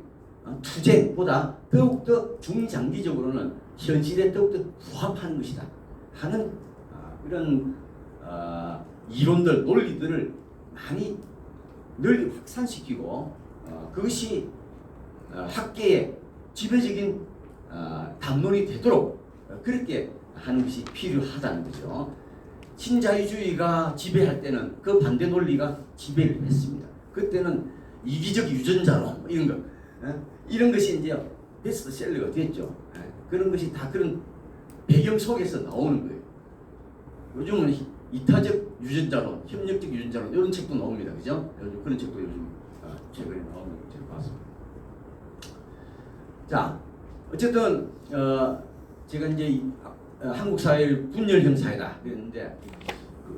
A: 투쟁보다 더욱더 중장기적으로는 현실에 더욱더 부합하는 것이다 하는 이런 이론들, 논리들을 많이 널리 확산시키고 그것이 학계의 지배적인 담론이 되도록 그렇게 하는 것이 필요하다는 거죠. 신자유주의가 지배할 때는 그 반대 논리가 지배를 했습니다. 그때는 이기적 유전자론 이런 것이 이제 베스트셀러가 됐죠. 그런 것이 다 그런 배경 속에서 나오는 거예요. 요즘은 이타적 유전자론, 협력적 유전자론 이런 책도 나옵니다. 그죠? 그런 책도 요즘 최근에 나오는 거 제가 봤습니다. 자, 어쨌든 제가 이제 한국 사회를 분열형 사회다 그랬는데,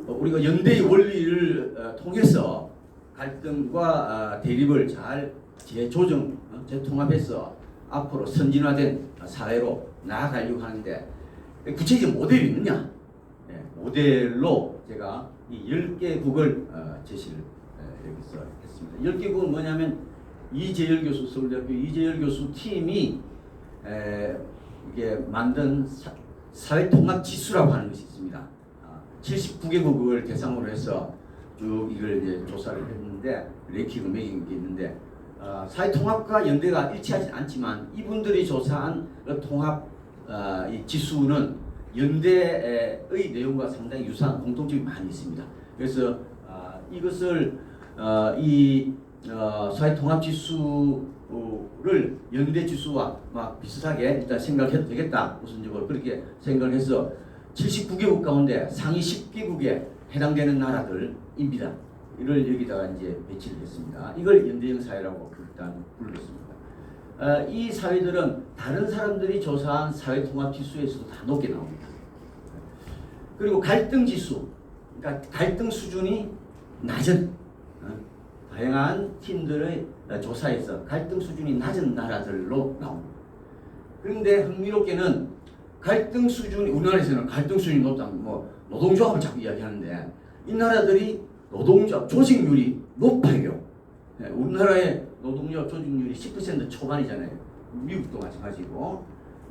A: 우리가 연대의 원리를 통해서 갈등과 대립을 잘 재조정, 재통합해서 앞으로 선진화된 사회로 나아가려고 하는데, 구체적인 모델이 있느냐? 모델로 제가 이 10개국을 제시를 여기서 했습니다. 10개국은 뭐냐면 이재열 교수, 서울대학교 이재열 교수 팀이 이게 만든 사회통합 지수라고 하는 것이 있습니다. 79개국을 대상으로 해서 쭉 이걸 이제 조사를 했는데, 랭킹을 매긴 게 있는데, 사회통합과 연대가 일치하지 않지만 이분들이 조사한 그 통합 이 지수는 연대의 내용과 상당히 유사한 공통점이 많이 있습니다. 그래서 이것을 사회통합지수를 연대지수와 막 비슷하게 일단 생각해도 되겠다, 우선적으로 그렇게 생각해서 79개국 가운데 상위 10개국에 해당되는 나라들입니다. 이를 여기다가 이제 배치를 했습니다. 이걸 연대형 사회라고 일단 불렀습니다. 이 사회들은 다른 사람들이 조사한 사회통합지수에서도 다 높게 나옵니다. 그리고 갈등지수, 그러니까 갈등 수준이 낮은 다양한 팀들의 조사에서 갈등 수준이 낮은 나라들로 나옵니다. 그런데 흥미롭게는 갈등 수준이 우리나라에서는 갈등 수준이 높다 뭐 노동조합을 자꾸 이야기하는데 이 나라들이 노동조합 조직률이 높아요. 우리나라의 노동조합 조직률이 10% 초반이잖아요. 미국도 마찬가지고.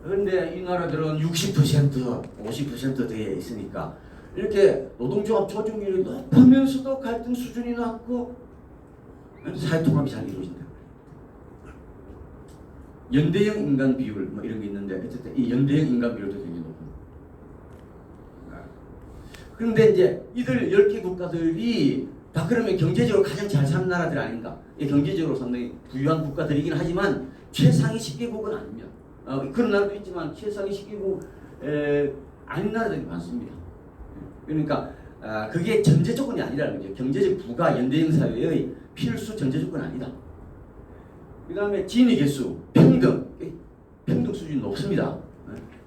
A: 그런데 이 나라들은 60%, 50% 되어 있으니까 이렇게 노동조합 조직률이 높으면서도 갈등 수준이 낮고 사회통합이 잘 이루어진다. 연대형 인간 비율 뭐 이런 게 있는데 어쨌든 이 연대형 인간 비율도 굉장히 높습니다. 그런데 이제 이들 10개 국가들이 다 그러면 경제적으로 가장 잘 사는 나라들 아닌가? 경제적으로 상당히 부유한 국가들이긴 하지만 최상위 10개국은 아닙니다. 그런 나라도 있지만 최상위 10개국 아닌 나라들이 많습니다. 그러니까 그게 전제 조건이 아니라는 거죠. 경제적 부가 연대형 사회의 필수 전제 조건이 아니다. 그 다음에 진위 개수, 평등 수준이 높습니다.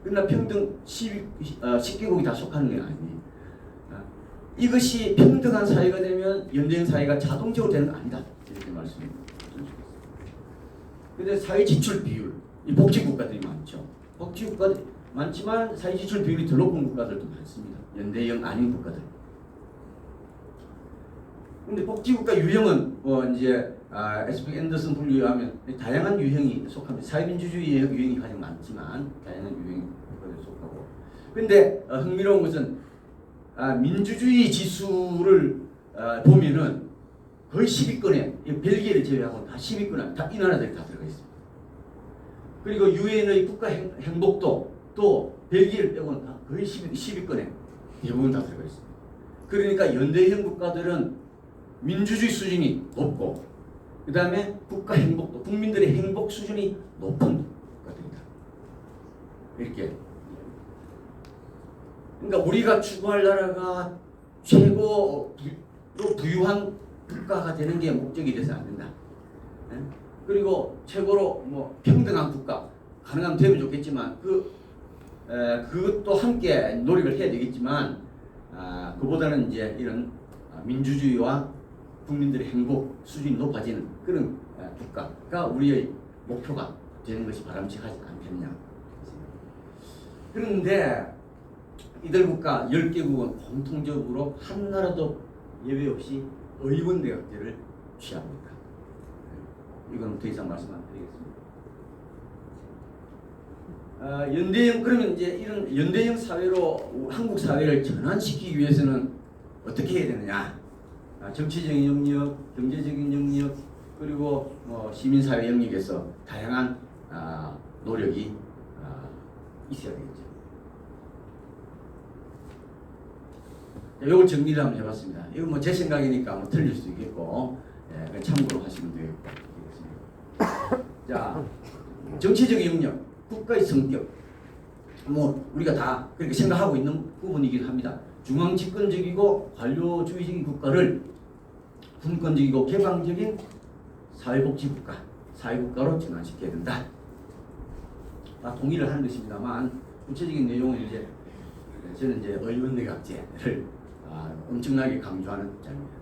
A: 그러나 평등 10개국이 다 속하는 게 아닙니다. 이것이 평등한 사회가 되면 연대형 사회가 자동적으로 되는 거 아니다. 이렇게 말씀드립니다. 그런데 사회 지출 비율, 이 복지국가들이 많죠. 복지국가들이 많지만 사회 지출 비율이 더 높은 국가들도 많습니다. 연대형 아닌 국가들. 근데 복지국가 유형은 이제 SP 앤더슨 분류하면 다양한 유형이 속합니다. 사회민주주의 유형이 가장 많지만 다양한 유형이 속하고. 근데 흥미로운 것은 민주주의 지수를 보면은 거의 10위권에 벨기에를 제외하고 다 10위권 다 이 나라들이 다 들어가 있습니다. 그리고 유엔의 국가 행복도 또 벨기에를 빼고는 다 거의 10위권에 대부분 다 들어가 있습니다. 그러니까 연대형 국가들은 민주주의 수준이 높고 그 다음에 국가 행복도 국민들의 행복 수준이 높은 국가들이다. 이렇게. 그러니까 우리가 추구할 나라가 최고로 부유한 국가가 되는 게 목적이 돼서 안 된다. 그리고 최고로 뭐 평등한 국가 가능하면 되면 좋겠지만 그것도 함께 노력을 해야 되겠지만 그보다는 이제 이런 민주주의와 국민들의 행복 수준이 높아지는 그런 국가가 우리의 목표가 되는 것이 바람직하지 않겠냐. 그런데 이들 국가 10개국은 공통적으로 한 나라도 예외 없이 의원대학제를 취합니다. 이건 더 이상 말씀 안 드리겠습니다. 연대형 그러면 이제 이런 연대형 사회로 한국 사회를 전환시키기 위해서는 어떻게 해야 되느냐? 정치적인 영역, 경제적인 영역, 그리고 시민사회 영역에서 다양한 노력이 있어야 되겠죠. 이걸 정리를 한번 해봤습니다. 이거 뭐 제 생각이니까 뭐 틀릴 수도 있겠고, 참고로 하시면 되겠습니다. 자, 정치적인 영역, 국가의 성격, 뭐 우리가 다 그렇게 생각하고 있는 부분이기도 합니다. 중앙 집권적이고 관료주의적인 국가를 분권적이고 개방적인 사회복지국가, 사회국가로 전환시켜야 된다. 다 동의를 하는 것입니다만 구체적인 내용은 이제 저는 이제 의원내각제를 엄청나게 강조하는 입장입니다.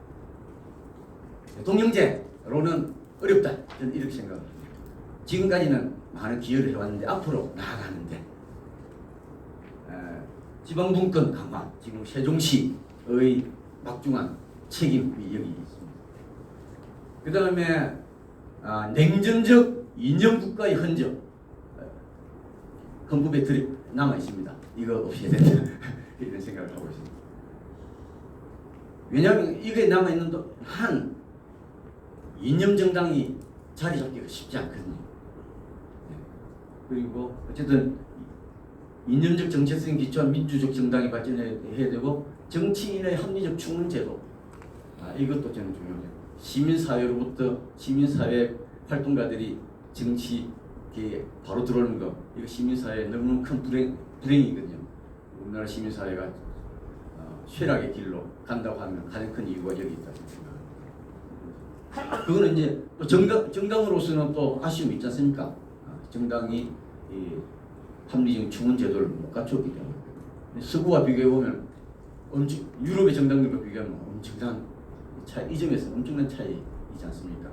A: 대통령제로는 어렵다. 저는 이렇게 생각합니다. 지금까지는 많은 기여를 해왔는데 앞으로 나아가는데 지방분권 강화, 지금 세종시의 막중한 책임이 여기 있습니다. 그 다음에 냉전적 이념국가의 흔적 헌법에 남아 있습니다. 이거 없애야 된다. 이런 생각을 하고 있습니다. 왜냐하면 이게 남아 있는 한 이념 정당이 자리 잡기가 쉽지 않거든요. 그리고 어쨌든 이념적 정체성이 기초한 민주적 정당이 발전해야 되고 정치인의 합리적 충원 제도 이것도 저는 중요해요. 시민사회로부터 시민사회 활동가들이 정치계에 바로 들어오는 거 이거 시민사회에 너무너무 큰 불행이거든요. 우리나라 시민사회가 쇠락의 길로 간다고 하면 가장 큰 이유가 여기 있다고 생각합니다. 그거는 이제 또 정당으로서는 또 아쉬움이 있지 않습니까? 정당이 이 합리적인 충원 제도를 못 갖췄기 때문에 서구와 비교해 보면 엄청 유럽의 정당들과 비교하면 엄청난 차이, 이 점에서 엄청난 차이이지 않습니까?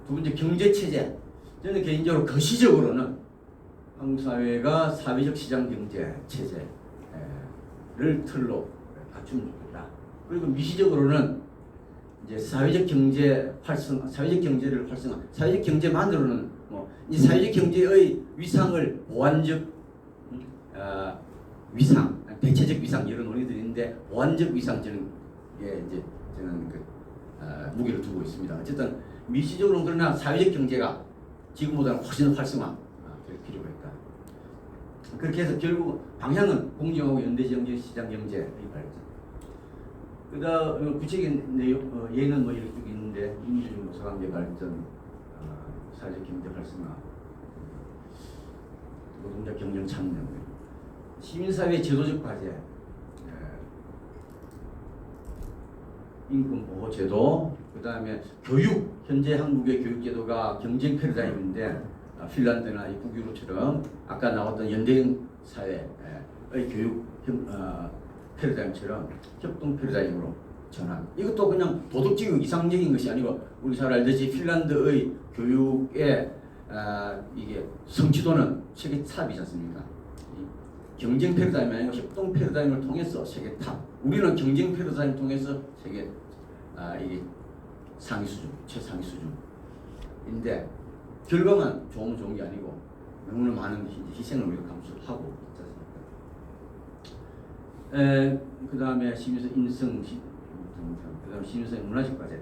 A: 두 번째 경제 체제. 저는 개인적으로 거시적으로는 한국 사회가 사회적 시장 경제 체제를 틀로 갖추면 좋겠다. 그리고 미시적으로는 이제 사회적 경제 활성, 사회적 경제를 활성화, 사회적 경제만으로는 뭐 이 사회적 경제의 위상을 보완적 위상, 대체적 위상 이런 논의들이 있는데 보완적 위상 저는 이제 저는 무게를 두고 있습니다. 어쨌든 미시적으로는 그러나 사회적 경제가 지금보다는 훨씬 활성화 될 필요가 있다. 그렇게 해서 결국 방향은 공정하고 연대경제, 시장경제의 발전. 그다음 구체적인 내용 예는 뭐 이렇게 쭉 있는데 민주주의 노사관계 발전, 사회적 경제 활성화, 노동자 경영 참여, 시민사회 제도적 과제, 인권보호제도, 그 다음에 교육. 현재 한국의 교육제도가 경쟁 패러다임인데 핀란드나 북유럽처럼 아까 나왔던 연대형 사회의 교육 패러다임처럼 협동 패러다임으로 전환. 이것도 그냥 도덕적이고 이상적인 것이 아니고 우리 잘 알듯이 핀란드의 교육의 이게 성취도는 세계 탑이지 않습니까? 경쟁 패러다임이 아니고 협동 패러다임을 통해서 세계 탑. 우리는 경쟁 패러다임을 통해서 세계 이게 상위 수준, 최상위 수준인데 결과만 좋은 게 아니고 너무나 많은 희생을 우리가 감수하고 있지 않습니까? 그 다음에 시민사 인성, 그 다음에 시민사의 문화적 과제.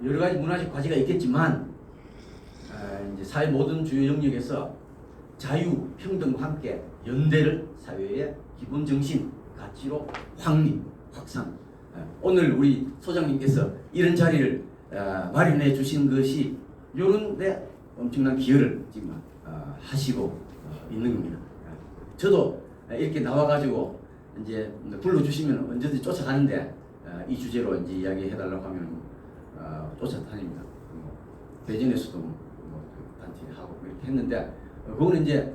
A: 여러 가지 문화적 과제가 있겠지만 이제 사회 모든 주요 영역에서 자유, 평등과 함께 연대를 사회의 기본 정신, 가치로 확립, 확산. 오늘 우리 소장님께서 이런 자리를 마련해 주신 것이 이런데 엄청난 기여를 지금 하시고 있는 겁니다. 저도 이렇게 나와가지고 이제 불러주시면 언제든지 쫓아가는데 이 주제로 이제 이야기해달라고 하면 쫓아다닙니다. 대전에서도 단체하고 이렇게 했는데 그거는 이제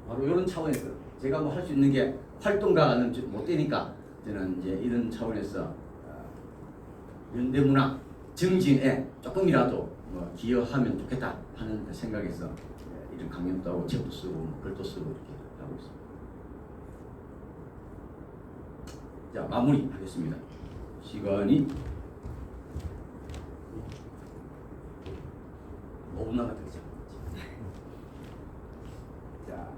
A: 바로 이런 차원에서 제가 뭐 할 수 있는 게 활동가는 못 되니까 저는 이제 이런 차원에서 연대문화 정진에 조금이라도 뭐 기여하면 좋겠다 하는 생각에서 이런 강연도 하고 책도 쓰고 글도 쓰고 이렇게 하고 있습니다. 자, 마무리하겠습니다. 시간이 5분 남았죠. 자,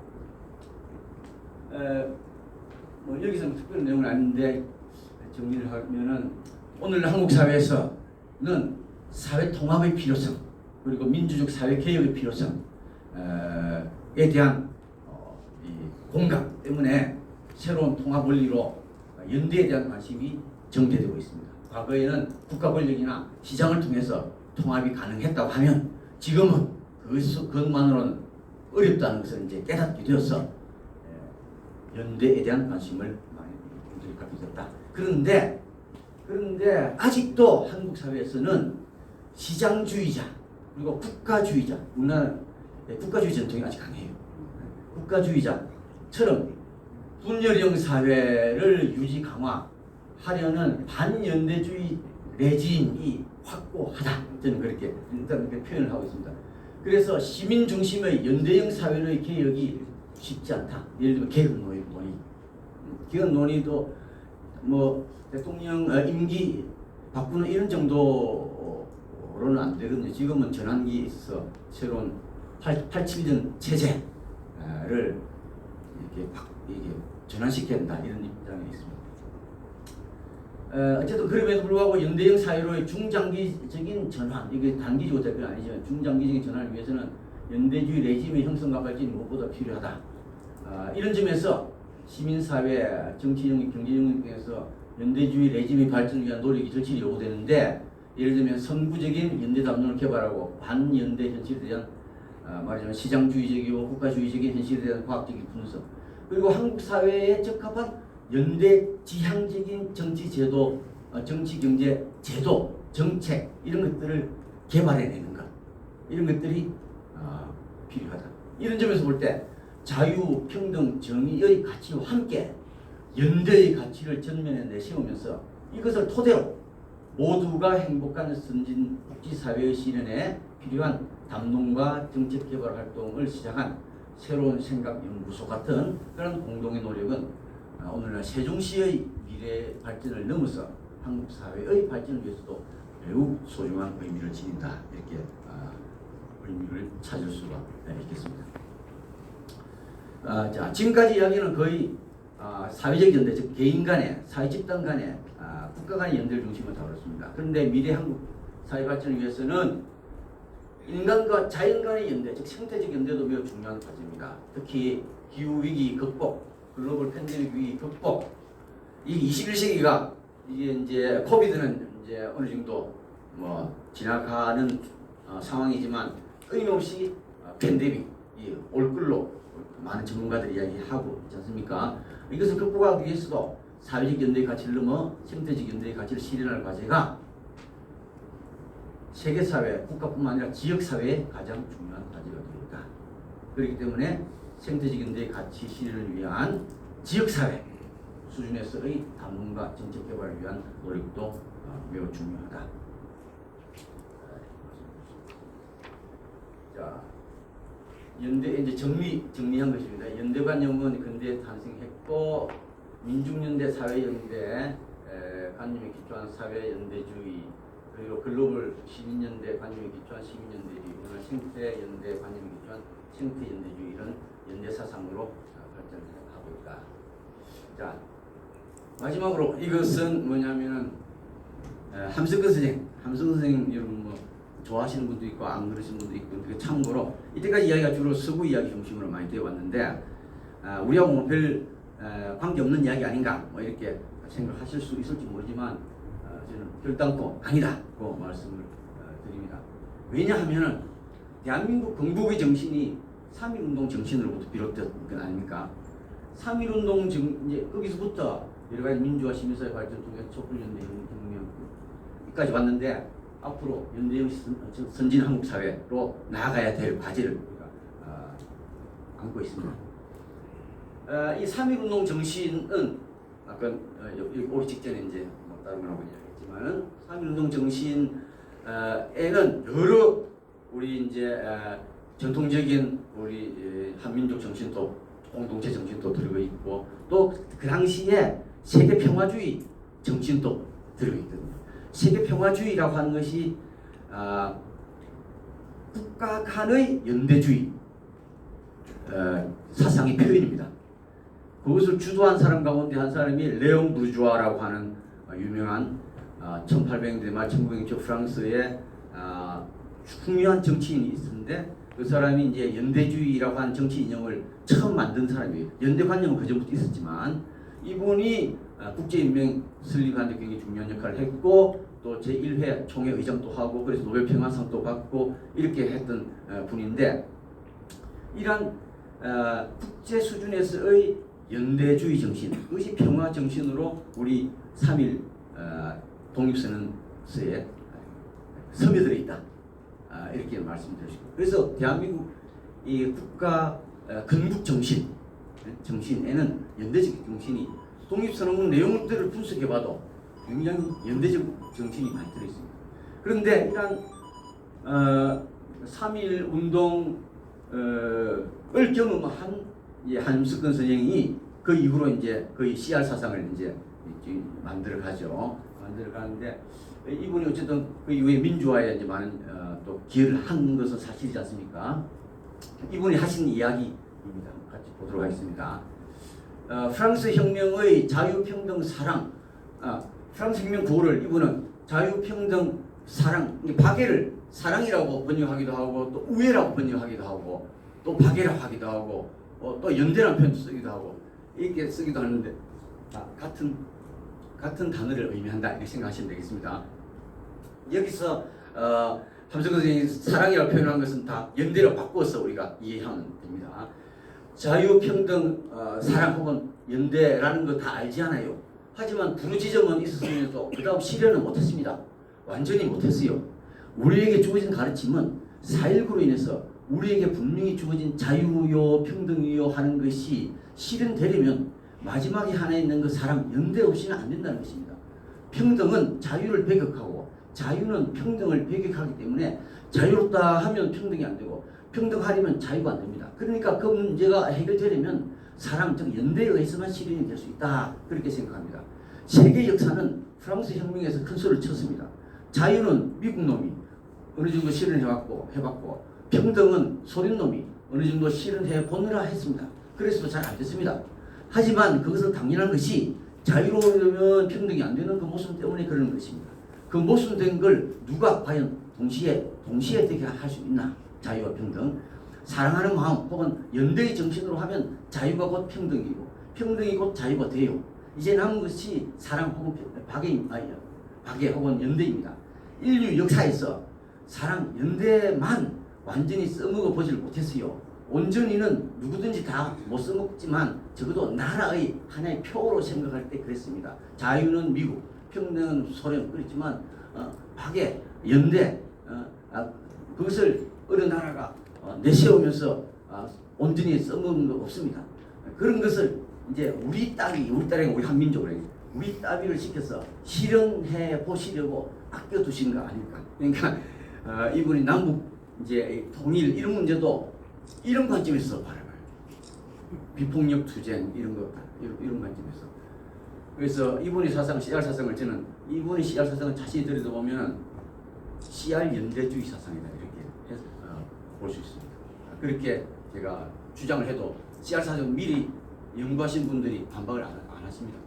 A: 뭐 여기서는 특별한 내용은 아닌데 정리를 하면은 오늘 한국 사회에서는 사회 통합의 필요성 그리고 민주적 사회 개혁의 필요성에 대한 이 공감 때문에 새로운 통합 원리로 연대에 대한 관심이 정대되고 있습니다. 과거에는 국가 권력이나 시장을 통해서 통합이 가능했다고 하면 지금은 그것만으로는 어렵다는 것을 이제 깨닫게 되어서 연대에 대한 관심을 많이 갖게 됐다. 그런데 아직도 한국 사회에서는 시장주의자 그리고 국가주의자, 우리나라 국가주의 전통이 아직 강해요. 국가주의자처럼 분열형 사회를 유지 강화하려는 반연대주의 레짐이 확고하다. 저는 그렇게 일단 표현을 하고 있습니다. 그래서 시민 중심의 연대형 사회의 개혁이 쉽지 않다. 예를 들면 개혁 논의. 개혁 논의도 뭐 대통령 임기 바꾸는 이런 정도로는 안 되거든요. 지금은 전환기에 있어서 새로운 87년 체제를 이렇게 전환시켜야 된다. 이런 입장에 있습니다. 어쨌든 그럼에도 불구하고 연대형 사회로의 중장기적인 전환, 이게 단기적으로 될 건 아니지만 중장기적인 전환을 위해서는 연대주의 레짐의 형성과 발전이 무엇보다 필요하다. 이런 점에서 시민사회, 정치 영역, 경제 영역에서 연대주의 레짐의 발전을 위한 노력이 절실히 요구되는데 예를 들면 선구적인 연대 담론을 개발하고 반연대 현실에 대한 말하자면 시장주의적이고 국가주의적인 현실에 대한 과학적인 분석 그리고 한국 사회에 적합한 연대 지향적인 정치 제도, 정치 경제 제도, 정책 이런 것들을 개발해내는 것 이런 것들이 필요하다. 이런 점에서 볼 때 자유, 평등, 정의의 가치와 함께 연대의 가치를 전면에 내세우면서 이것을 토대로 모두가 행복한 선진 복지사회의 실현에 필요한 담론과 정책개발 활동을 시작한 새로운 생각연구소 같은 그런 공동의 노력은 오늘날 세종시의 미래 발전을 넘어서 한국 사회의 발전을 위해서도 매우 소중한 의미를 지닌다. 이렇게 의미를 찾을 수가 있겠습니다. 자, 지금까지 이야기는 거의 사회적 연대, 즉 개인 간의, 사회 집단 간의, 국가 간의 연대를 중심으로 다뤘습니다. 그런데 미래 한국 사회 발전을 위해서는 인간과 자연 간의 연대, 즉 생태적 연대도 매우 중요한 과제입니다. 특히 기후 위기 극복, 글로벌 팬데믹 위기 극복, 이 21세기가 이게 이제 코비드는 이제 어느 정도 뭐 지나가는 상황이지만 끊임없이 팬데믹이 올 걸로 많은 전문가들이 이야기하고 있지 않습니까? 이것을 극복하기 위해서도 사회적 연대의 가치를 넘어 생태적 연대의 가치를 실현할 과제가 세계사회, 국가뿐만 아니라 지역사회의 가장 중요한 과제가 됩니다. 그렇기 때문에 생태적 연대의 가치 실현을 위한 지역사회 수준에서의 담론과 정책 개발을 위한 노력도 매우 중요하다. 자, 연대 이제 정리한 것입니다. 연대관념은 근대에 탄생했고 민중연대, 사회연대 관념에 기초한 사회연대주의, 그리고 글로벌 시민연대 관념에 기초한 시민연대주의, 그리고 생태연대 관념에 기초한 생태연대주의, 이런 연대 사상으로 발전하고 있다. 자, 마지막으로 이것은 뭐냐면은 함석근 선생 여러분 뭐 좋아하시는 분도 있고 안 그러시는 분도 있고, 참고로 이때까지 이야기가 주로 서구 이야기 중심으로 많이 되어 왔는데 우리하고 뭐 별 관계없는 이야기 아닌가 뭐 이렇게 생각하실 수 있을지 모르지만 저는 결단코 아니다고 말씀을 드립니다. 왜냐하면은 대한민국 건국의 정신이 3.1운동 정신으로부터 비롯된 건 아닙니까? 3.1운동 이제 거기서부터 여러 가지 민주화 시민사회 발전 통해 촛불연대 혁명까지 왔는데 앞으로 연대형 선진 한국 사회로 나아가야 될 과제를 우리가 안고 있습니다. 이 3.1운동 정신은 아까 여기 오기 직전에 이제 뭐 다른 걸 하고 이야기했지만은 3.1운동 정신에는 여러 우리 이제 전통적인 우리 한민족 정신도 공동체 정신도 들어가 있고 또 그 당시에 세계 평화주의 정신도 들어가 있거든요. 세계 평화주의라고 하는 것이 국가 간의 연대주의 사상의 표현입니다. 그것을 주도한 사람 가운데 한 사람이 레옹 부르주아라고 하는 유명한 1800년대 말 1900년대 프랑스의 중요한 정치인이 있었는데 그 사람이 이제 연대주의라고 하는 정치 이념을 처음 만든 사람이에요. 연대관념은 그전부터 있었지만 이분이 국제인명 설립하는 데 굉장히 중요한 역할을 했고 또 제1회 총회 의장도 하고 그래서 노벨 평화상도 받고 이렇게 했던 분인데 이런 국제 수준에서의 연대주의 정신, 그것이 평화 정신으로 우리 3.1 독립선언서에 스며들어 있다. 이렇게 말씀드리고 그래서 대한민국 이 국가 건국 정신에는 연대적 정신이 독립선언문 내용들을 분석해봐도 굉장히 연대적 정신이 많이 들어있습니다. 그런데 이런 3.1 운동을 경험한 함석근 선생이 그 이후로 이제 거의 CR 사상을 이제 만들어가죠. 만들어가는데 이분이 어쨌든 그 이후에 민주화에 이제 많은 또 기여를 한 것은 사실이지 않습니까? 이분이 하신 이야기입니다. 같이 보도록 하겠습니다. 프랑스 혁명의 자유평등 사랑, 프랑스 혁명 구호를 이분은 자유평등 사랑, 박애를 사랑이라고 번역하기도 하고 또 우애라고 번역하기도 하고 또 박애라고 하기도 하고 또 연대라는 표현도 쓰기도 하고 이렇게 쓰기도 하는데 같은 단어를 의미한다 이렇게 생각하시면 되겠습니다. 여기서 함석근 선생님이 사랑이라고 표현한 것은 다 연대로 바꿔서 우리가 이해하면 됩니다. 자유평등 사랑 혹은 연대라는 거 다 알지 않아요. 하지만 부르지점은 있었으면서 그 다음 실현은 못했습니다. 완전히 못했어요. 우리에게 주어진 가르침은 4.19로 인해서 우리에게 분명히 주어진 자유요 평등이요 하는 것이 실현되려면 마지막에 하나 있는 그 사람 연대 없이는 안 된다는 것입니다. 평등은 자유를 배격하고 자유는 평등을 배격하기 때문에 자유롭다 하면 평등이 안 되고 평등하려면 자유가 안 됩니다. 그러니까 그 문제가 해결되려면 사람 즉 연대에 의해서만 실현이 될 수 있다 그렇게 생각합니다. 세계 역사는 프랑스 혁명에서 큰 소리를 쳤습니다. 자유는 미국 놈이 어느 정도 실현해봤고 평등은 소련 놈이 어느 정도 실현해 보느라 했습니다. 그래서도 잘 안 됐습니다. 하지만 그것은 당연한 것이 자유로우면 평등이 안 되는 그 모순 때문에 그러는 것입니다. 그 모순된 걸 누가 과연 동시에 되게 할 수 있나? 자유와 평등. 사랑하는 마음 혹은 연대의 정신으로 하면 자유가 곧 평등이고 평등이 곧 자유가 돼요. 이제 남은 것이 사랑 혹은 박애 혹은 연대입니다. 인류 역사에서 사랑 연대만 완전히 써먹어 보질 못했어요. 온전히는 누구든지 다 못 써먹지만 적어도 나라의 하나의 표로 생각할 때 그랬습니다. 자유는 미국, 평등은 소련 그랬지만 박애, 연대 그것을 어느 나라가 내세우면서 온전히 써먹는 거 없습니다. 그런 것을 이제 우리 딸이 우리 한민족으로 우리 따위를 시켜서 실현해 보시려고 아껴두신 거 아닐까. 그러니까 이분이 남북 이제 통일 이런 문제도 이런 관점에서 바라봐요. 비폭력 투쟁 이런 관점에서. 그래서 이분의 사상 CR 사상을 저는 이분의 CR 사상을 자세히 들여다보면 CR 연대주의 사상이다 이렇게 해서 볼 수 있습니다. 그렇게 제가 주장을 해도 CR 사상 미리 연구하신 분들이 반박을 안 하십니다.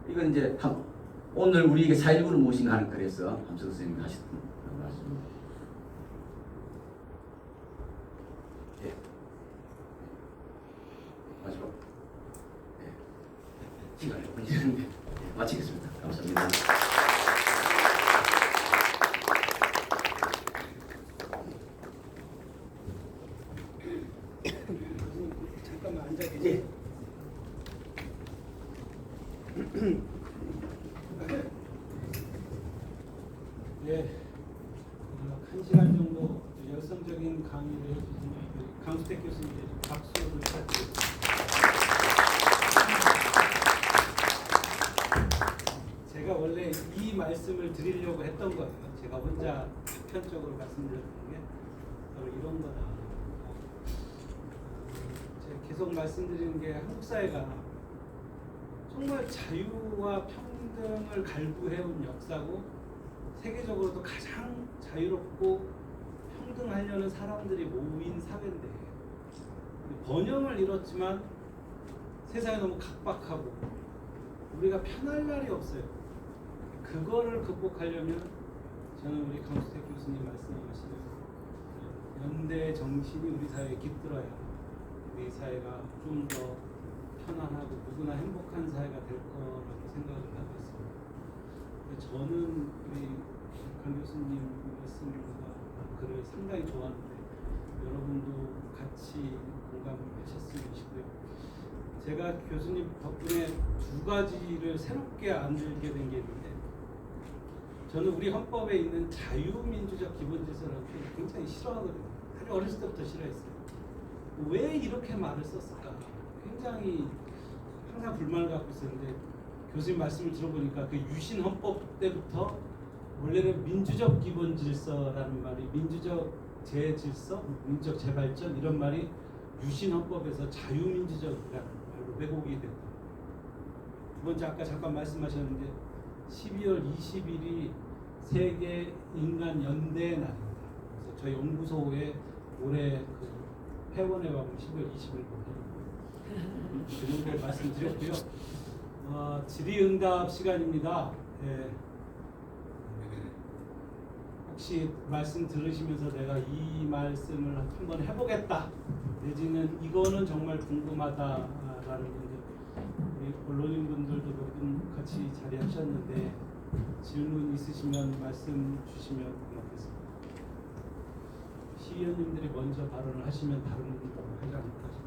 A: 이건 이제 오늘 우리에게 4.19는 무엇인가 하는 글에서 함성 선생님이 하셨던 말씀입니다. 예. 마지막. 예. 시간이 걸리는데 마치겠습니다. 감사합니다.
B: 잠깐만 앉아 계세요. 네, 1시간 정도 열성적인 강의를 해주신 강수택 교수님께 박수를 부탁드립니다. 제가 원래 이 말씀을 드리려고 했던 거예요. 제가 혼자 편적으로 말씀드렸던 게 바로 이런 거다. 제가 계속 말씀드리는 게 한국 사회가 정말 자유와 평등을 갈구해온 역사고 세계적으로도 가장 자유롭고 평등하려는 사람들이 모인 사회인데 번영을 이뤘지만 세상이 너무 각박하고 우리가 편할 날이 없어요. 그거를 극복하려면 저는 우리 강수택 교수님 말씀하시는 연대 정신이 우리 사회에 깃들어야 우리 사회가 좀 더 편안하고 누구나 행복한 사회가 될 거라고 생각을 하고 있습니다. 저는 우리 강 교수님 말씀과 글을 상당히 좋아하는데 여러분도 같이 공감하셨으면 싶고요. 제가 교수님 덕분에 두 가지를 새롭게 안들게 된 게 있는데 저는 우리 헌법에 있는 자유민주적 기본질서라는 표현을 굉장히 싫어하거든요. 아주 어렸을 때부터 싫어했어요. 왜 이렇게 말을 썼을까? 굉장히 항상 불만을 갖고 있었는데 교수님 말씀을 들어보니까 그 유신 헌법 때부터 원래는 민주적 기본 질서라는 말이 민주적 재질서, 민주적 재발전 이런 말이 유신 헌법에서 자유민주적이라는 말로 왜곡이 됐다. 두 번째 아까 잠깐 말씀하셨는데 12월 20일이 세계 인간 연대의 날입니다. 그래서 저희 연구소에 올해 그 회원회 방문 12월 20일 그 정도를 말씀드렸고요. 질의응답 시간입니다. 예. 혹시 말씀 들으시면서 내가 이 말씀을 한번 해보겠다 내지는 이거는 정말 궁금하다라는 분들 우리 언론인 분들도 몇 분 같이 자리하셨는데 질문 있으시면 말씀 주시면 고맙겠습니다. 시의원님들이 먼저 발언을 하시면 다른 분들도 하지 않을까 싶습니다.